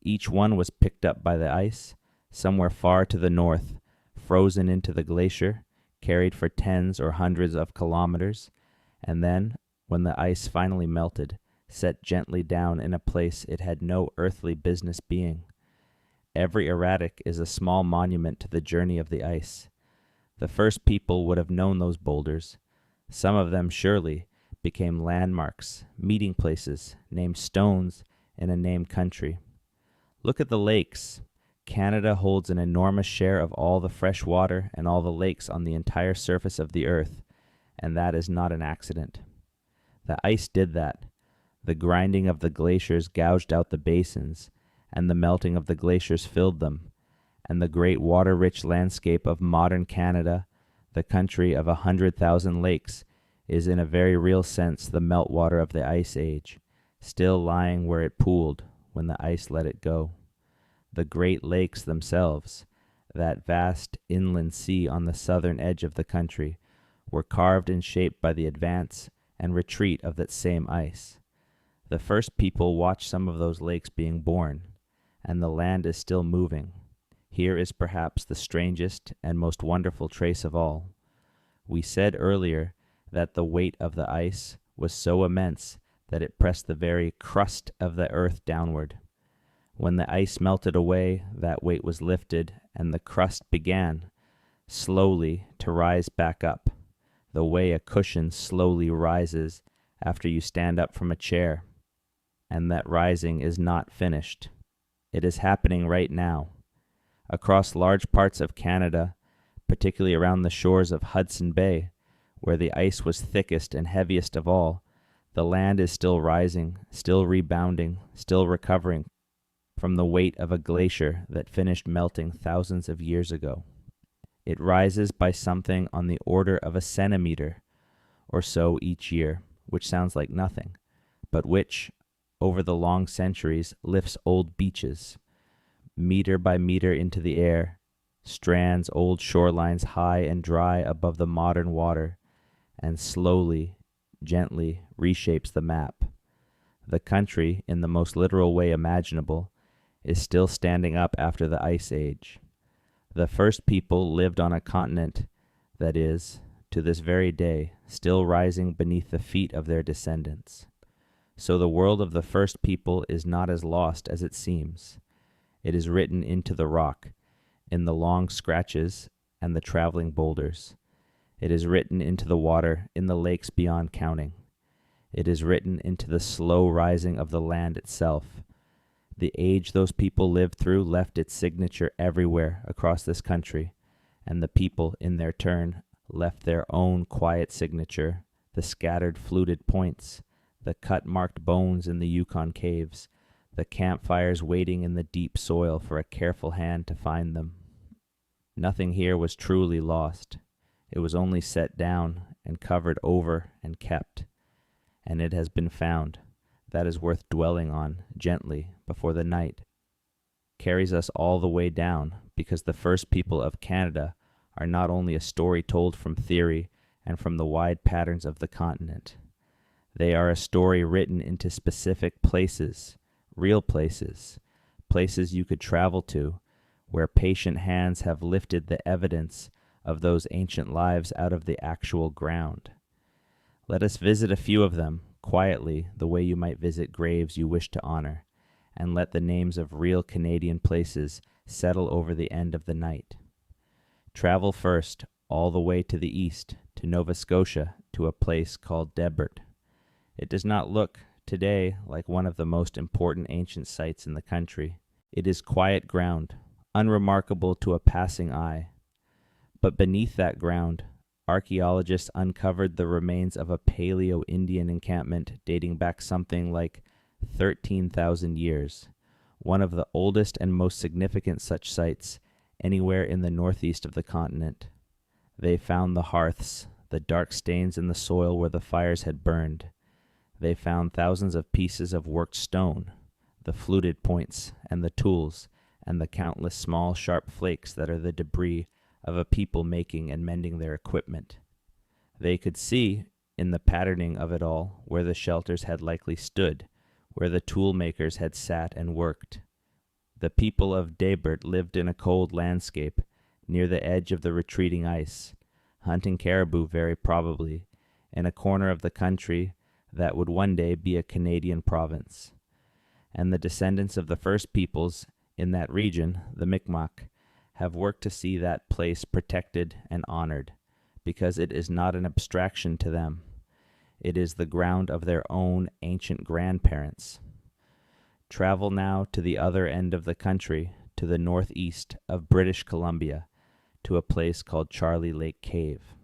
Each one was picked up by the ice, somewhere far to the north, frozen into the glacier, carried for tens or hundreds of kilometers, and then, when the ice finally melted, set gently down in a place it had no earthly business being. Every erratic is a small monument to the journey of the ice. The first people would have known those boulders. Some of them, surely, became landmarks, meeting places, named stones in a named country. Look at the lakes. Canada holds an enormous share of all the fresh water and all the lakes on the entire surface of the earth, and that is not an accident. The ice did that. The grinding of the glaciers gouged out the basins, and the melting of the glaciers filled them, and the great water-rich landscape of modern Canada, the country of 100,000 lakes, is in a very real sense the meltwater of the Ice Age, still lying where it pooled when the ice let it go. The Great Lakes themselves, that vast inland sea on the southern edge of the country, were carved and shaped by the advance and retreat of that same ice. The first people watched some of those lakes being born, and the land is still moving. Here is perhaps the strangest and most wonderful trace of all. We said earlier that the weight of the ice was so immense that it pressed the very crust of the earth downward. When the ice melted away, that weight was lifted, and the crust began, slowly, to rise back up, the way a cushion slowly rises after you stand up from a chair. And that rising is not finished. It is happening right now. Across large parts of Canada, particularly around the shores of Hudson Bay, where the ice was thickest and heaviest of all, the land is still rising, still rebounding, still recovering from the weight of a glacier that finished melting thousands of years ago. It rises by something on the order of a centimeter or so each year, which sounds like nothing, but which, over the long centuries, lifts old beaches, meter by meter into the air, strands old shorelines high and dry above the modern water, and slowly, gently reshapes the map. The country, in the most literal way imaginable, is still standing up after the Ice Age. The first people lived on a continent that is, to this very day, still rising beneath the feet of their descendants. So the world of the first people is not as lost as it seems. It is written into the rock, in the long scratches and the traveling boulders. It is written into the water in the lakes beyond counting. It is written into the slow rising of the land itself. The age those people lived through left its signature everywhere across this country, and the people, in their turn, left their own quiet signature, the scattered fluted points, the cut-marked bones in the Yukon caves, the campfires waiting in the deep soil for a careful hand to find them. Nothing here was truly lost. It was only set down and covered over and kept, and it has been found. That is worth dwelling on gently before the night carries us all the way down, because the first people of Canada are not only a story told from theory and from the wide patterns of the continent. They are a story written into specific places, real places, places you could travel to, where patient hands have lifted the evidence of those ancient lives out of the actual ground. Let us visit a few of them, quietly, the way you might visit graves you wish to honor, and let the names of real Canadian places settle over the end of the night. Travel first all the way to the east, to to Nova Scotia, to a place called Debert. It does not look today like one of the most important ancient sites in the country. It is quiet ground, unremarkable to a passing eye. But beneath that ground, archaeologists uncovered the remains of a Paleo-Indian encampment dating back something like 13,000 years, one of the oldest and most significant such sites anywhere in the northeast of the continent. They found the hearths, the dark stains in the soil where the fires had burned. They found thousands of pieces of worked stone, the fluted points and the tools, and the countless small sharp flakes that are the debris of a people making and mending their equipment. They could see, in the patterning of it all, where the shelters had likely stood, where the tool makers had sat and worked. The people of Debert lived in a cold landscape, near the edge of the retreating ice, hunting caribou very probably, in a corner of the country that would one day be a Canadian province. And the descendants of the first peoples in that region, the Mi'kmaq, have worked to see that place protected and honored, because it is not an abstraction to them. It is the ground of their own ancient grandparents. Travel now to the other end of the country, to the northeast of British Columbia, to a place called Charlie Lake Cave.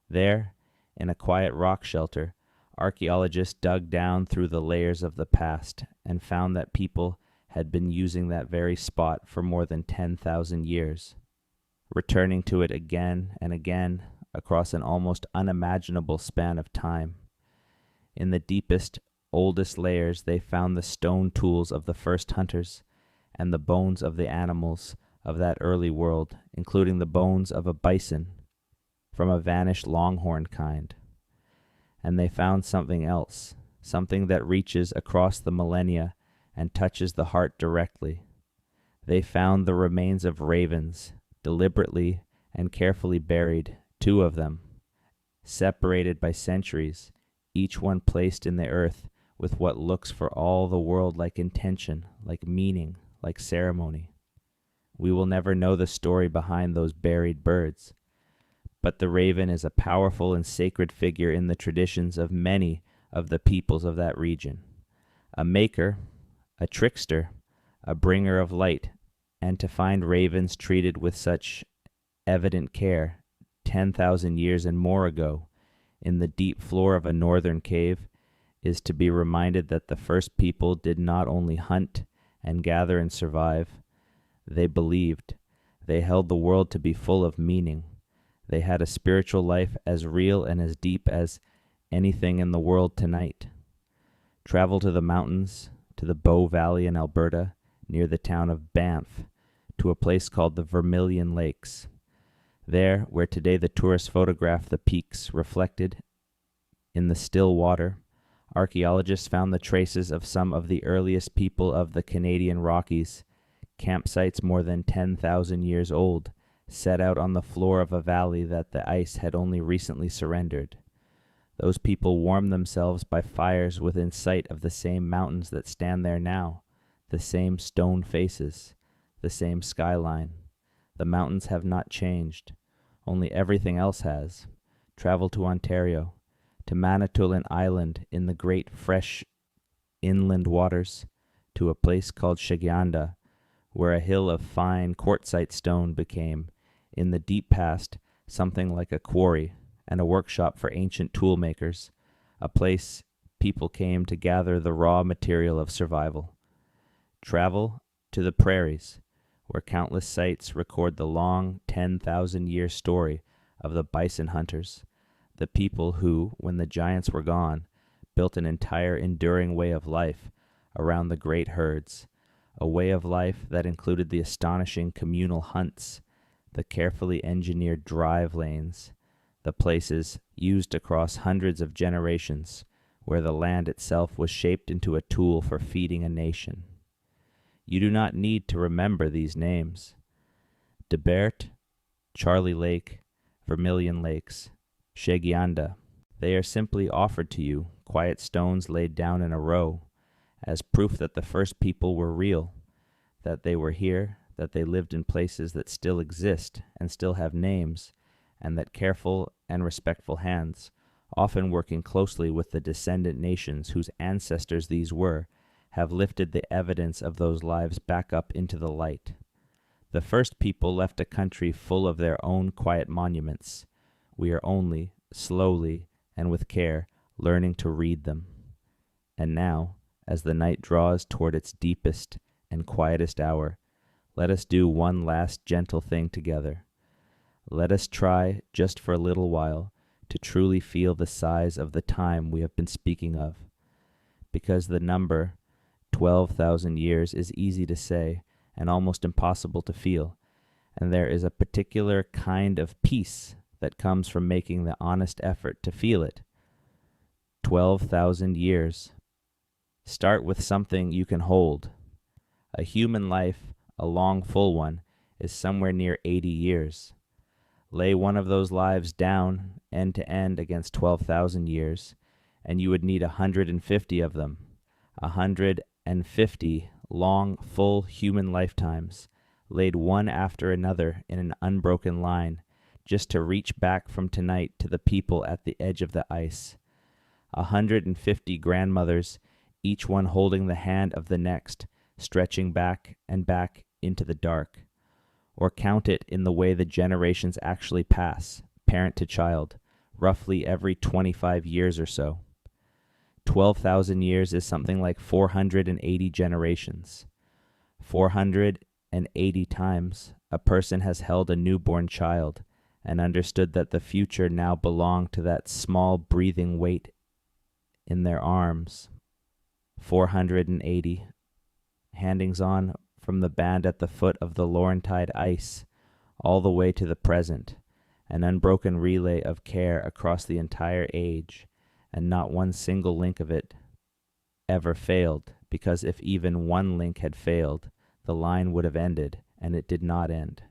There, in a quiet rock shelter, archaeologists dug down through the layers of the past and found that people had been using that very spot for more than 10,000 years, returning to it again and again across an almost unimaginable span of time. In the deepest, oldest layers, they found the stone tools of the first hunters and the bones of the animals of that early world, including the bones of a bison from a vanished longhorn kind. And they found something else, something that reaches across the millennia and touches the heart directly. They found the remains of ravens, deliberately and carefully buried, 2 of them, separated by centuries, each one placed in the earth with what looks for all the world like intention, like meaning, like ceremony. We will never know the story behind those buried birds, but the raven is a powerful and sacred figure in the traditions of many of the peoples of that region. A maker, a trickster, a bringer of light, and to find ravens treated with such evident care 10,000 years and more ago in the deep floor of a northern cave is to be reminded that the first people did not only hunt and gather and survive. They believed. They held the world to be full of meaning. They had a spiritual life as real and as deep as anything in the world tonight. Travel to the mountains, to the Bow Valley in Alberta, near the town of Banff, to a place called the Vermilion Lakes. There, where today the tourists photograph the peaks reflected in the still water, archaeologists found the traces of some of the earliest people of the Canadian Rockies, campsites more than 10,000 years old, set out on the floor of a valley that the ice had only recently surrendered. Those people warmed themselves by fires within sight of the same mountains that stand there now, the same stone faces, the same skyline. The mountains have not changed, only everything else has. Travel to Ontario, to Manitoulin Island in the great fresh inland waters, to a place called Shigyanda, where a hill of fine quartzite stone became, in the deep past, something like a quarry and a workshop for ancient tool makers, a place people came to gather the raw material of survival. Travel to the prairies, where countless sites record the long 10,000-year story of the bison hunters, the people who, when the giants were gone, built an entire enduring way of life around the great herds, a way of life that included the astonishing communal hunts, the carefully engineered drive lanes, the places used across hundreds of generations where the land itself was shaped into a tool for feeding a nation. You do not need to remember these names. Debert, Charlie Lake, Vermilion Lakes, Shigyanda. They are simply offered to you, quiet stones laid down in a row, as proof that the first people were real, that they were here, that they lived in places that still exist and still have names, and that careful and respectful hands, often working closely with the descendant nations whose ancestors these were, have lifted the evidence of those lives back up into the light. The first people left a country full of their own quiet monuments. We are only, slowly and with care, learning to read them. And now, as the night draws toward its deepest and quietest hour, let us do one last gentle thing together. Let us try, just for a little while, to truly feel the size of the time we have been speaking of. Because the number 12,000 years is easy to say and almost impossible to feel, and there is a particular kind of peace that comes from making the honest effort to feel it. 12,000 years. Start with something you can hold. A human life, a long full one, is somewhere near 80 years. Lay one of those lives down, end to end, against 12,000 years, and you would need 150 of them. 150 long, full human lifetimes, laid one after another in an unbroken line, just to reach back from tonight to the people at the edge of the ice. 150 grandmothers, each one holding the hand of the next, stretching back and back into the dark. Or count it in the way the generations actually pass, parent to child, roughly every 25 years or so. 12,000 years is something like 480 generations. 480 times a person has held a newborn child and understood that the future now belonged to that small breathing weight in their arms. 480 handings on from the band at the foot of the Laurentide ice all the way to the present, an unbroken relay of care across the entire age, and not one single link of it ever failed, because if even one link had failed, the line would have ended, and it did not end.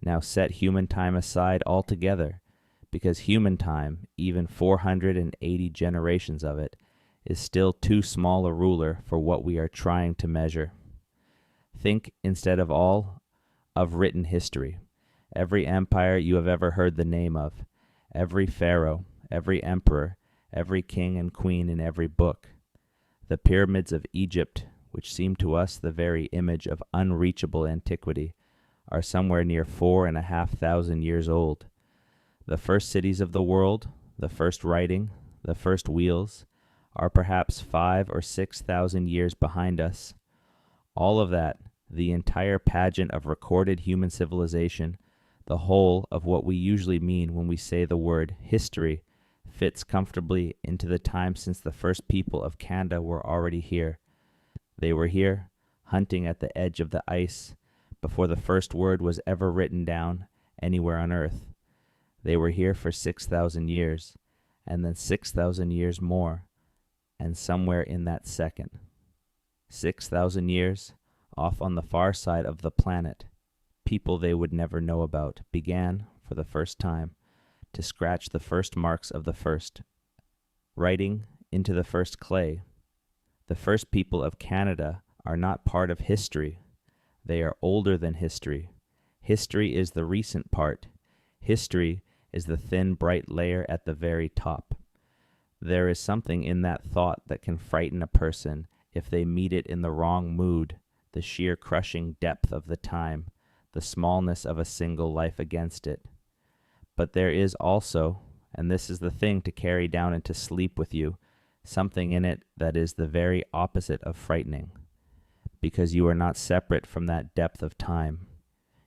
Now set human time aside altogether, because human time, even 480 generations of it, is still too small a ruler for what we are trying to measure. Think, instead of all, of written history. Every empire you have ever heard the name of, every pharaoh, every emperor, every king and queen in every book. The pyramids of Egypt, which seem to us the very image of unreachable antiquity, are somewhere near 4,500 years old. The first cities of the world, the first writing, the first wheels, are perhaps 5,000 or 6,000 years behind us. All of that, the entire pageant of recorded human civilization, the whole of what we usually mean when we say the word history, fits comfortably into the time since the first people of Canada were already here. They were here, hunting at the edge of the ice, before the first word was ever written down anywhere on earth. They were here for 6,000 years, and then 6,000 years more, and somewhere in that second, 6,000 years, off on the far side of the planet, people they would never know about began, for the first time, to scratch the first marks of the first, writing into the first clay. The first people of Canada are not part of history. They are older than history. History is the recent part. History is the thin, bright layer at the very top. There is something in that thought that can frighten a person if they meet it in the wrong mood, the sheer crushing depth of the time, the smallness of a single life against it. But there is also, and this is the thing to carry down into sleep with you, something in it that is the very opposite of frightening, because you are not separate from that depth of time.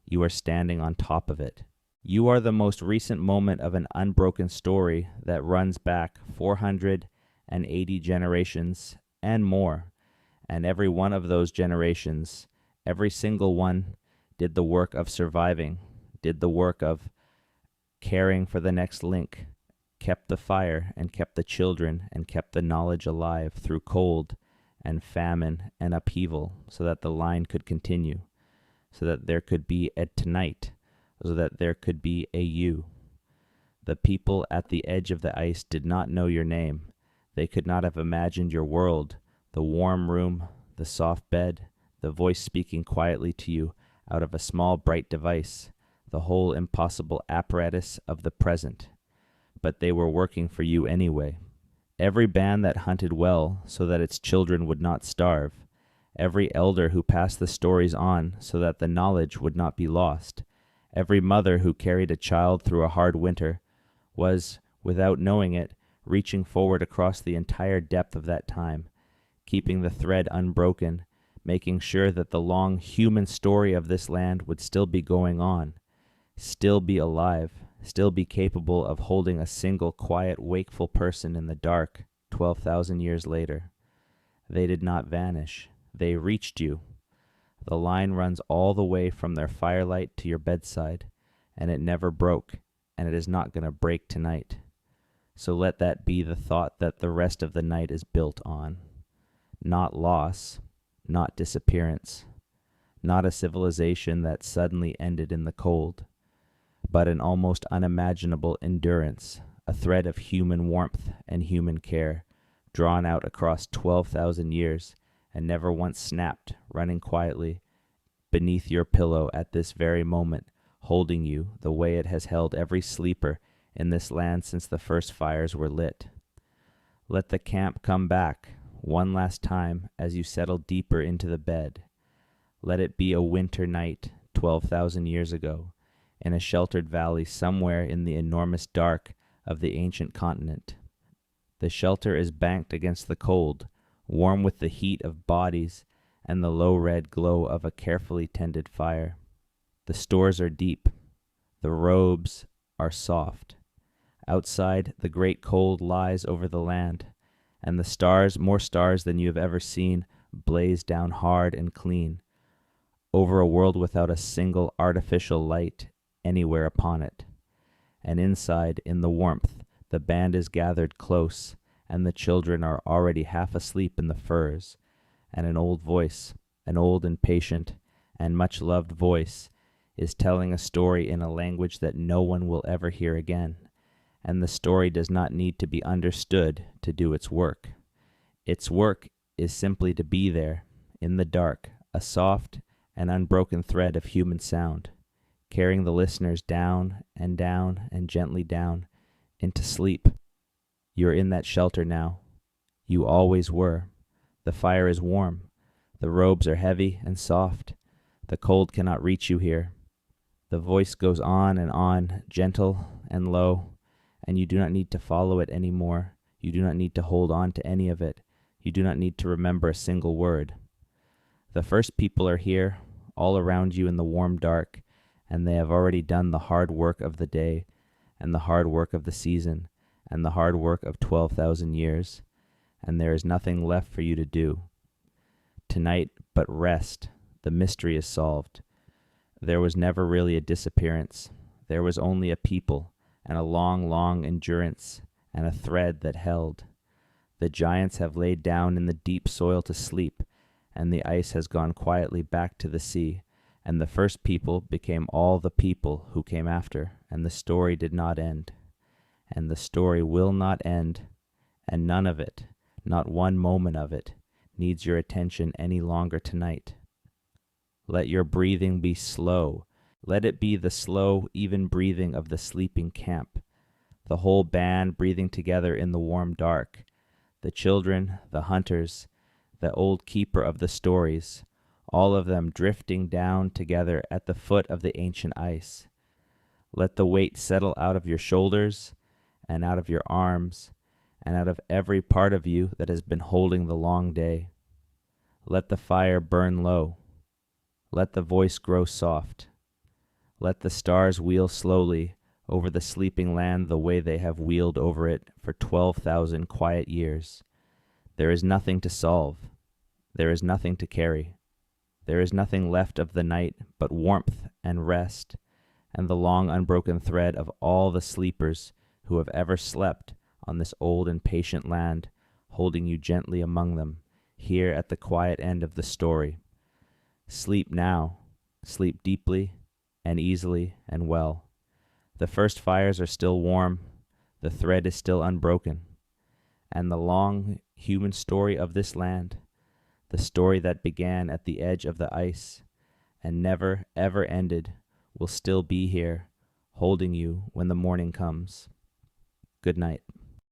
You are standing on top of it. You are the most recent moment of an unbroken story that runs back 480 generations and more, and every one of those generations, every single one, did the work of surviving, did the work of caring for the next link, kept the fire and kept the children and kept the knowledge alive through cold and famine and upheaval, so that the line could continue, so that there could be a tonight, so that there could be a you. The people at the edge of the ice did not know your name. They could not have imagined your world, the warm room, the soft bed, the voice speaking quietly to you out of a small bright device, the the whole impossible apparatus of the present, but they were working for you anyway. Every band that hunted well so that its children would not starve, every elder who passed the stories on so that the knowledge would not be lost, every mother who carried a child through a hard winter, was, without knowing it, reaching forward across the entire depth of that time, keeping the thread unbroken, making sure that the long human story of this land would still be going on, still be alive, still be capable of holding a single quiet, wakeful person in the dark 12,000 years later. They did not vanish. They reached you. The line runs all the way from their firelight to your bedside, and it never broke, and it is not going to break tonight. So let that be the thought that the rest of the night is built on. Not loss, not disappearance, not a civilization that suddenly ended in the cold, but an almost unimaginable endurance, a thread of human warmth and human care, drawn out across 12,000 years and never once snapped, running quietly beneath your pillow at this very moment, holding you the way it has held every sleeper in this land since the first fires were lit. Let the camp come back one last time as you settle deeper into the bed. Let it be a winter night 12,000 years ago, in a sheltered valley somewhere in the enormous dark of the ancient continent. The shelter is banked against the cold, warm with the heat of bodies and the low red glow of a carefully tended fire. The stores are deep. The robes are soft. Outside, the great cold lies over the land, and the stars, more stars than you have ever seen, blaze down hard and clean, over a world without a single artificial light anywhere upon it. And inside, in the warmth, the band is gathered close, and the children are already half asleep in the furs, and an old voice, an old and patient and much-loved voice, is telling a story in a language that no one will ever hear again, and the story does not need to be understood to do its work. Its work is simply to be there, in the dark, a soft and unbroken thread of human sound, carrying the listeners down and gently down into sleep. You're in that shelter now. You always were. The fire is warm. The robes are heavy and soft. The cold cannot reach you here. The voice goes on and on, gentle and low, and you do not need to follow it anymore. You do not need to hold on to any of it. You do not need to remember a single word. The first people are here, all around you in the warm dark, and they have already done the hard work of the day, and the hard work of the season, and the hard work of 12,000 years, and there is nothing left for you to do. Tonight, but rest. The mystery is solved. There was never really a disappearance. There was only a people, and a long, long endurance, and a thread that held. The giants have laid down in the deep soil to sleep, and the ice has gone quietly back to the sea, and the first people became all the people who came after, and the story did not end. And the story will not end, and none of it, not one moment of it, needs your attention any longer tonight. Let your breathing be slow. Let it be the slow, even breathing of the sleeping camp, the whole band breathing together in the warm dark, the children, the hunters, the old keeper of the stories, all of them drifting down together at the foot of the ancient ice. Let the weight settle out of your shoulders and out of your arms and out of every part of you that has been holding the long day. Let the fire burn low. Let the voice grow soft. Let the stars wheel slowly over the sleeping land the way they have wheeled over it for 12,000 quiet years. There is nothing to solve. There is nothing to carry. There is nothing left of the night but warmth and rest, and the long unbroken thread of all the sleepers who have ever slept on this old and patient land, holding you gently among them, here at the quiet end of the story. Sleep now. Sleep deeply and easily and well. The first fires are still warm. The thread is still unbroken. And the long human story of this land, the story that began at the edge of the ice and never, ever ended, will still be here, holding you when the morning comes. Good night.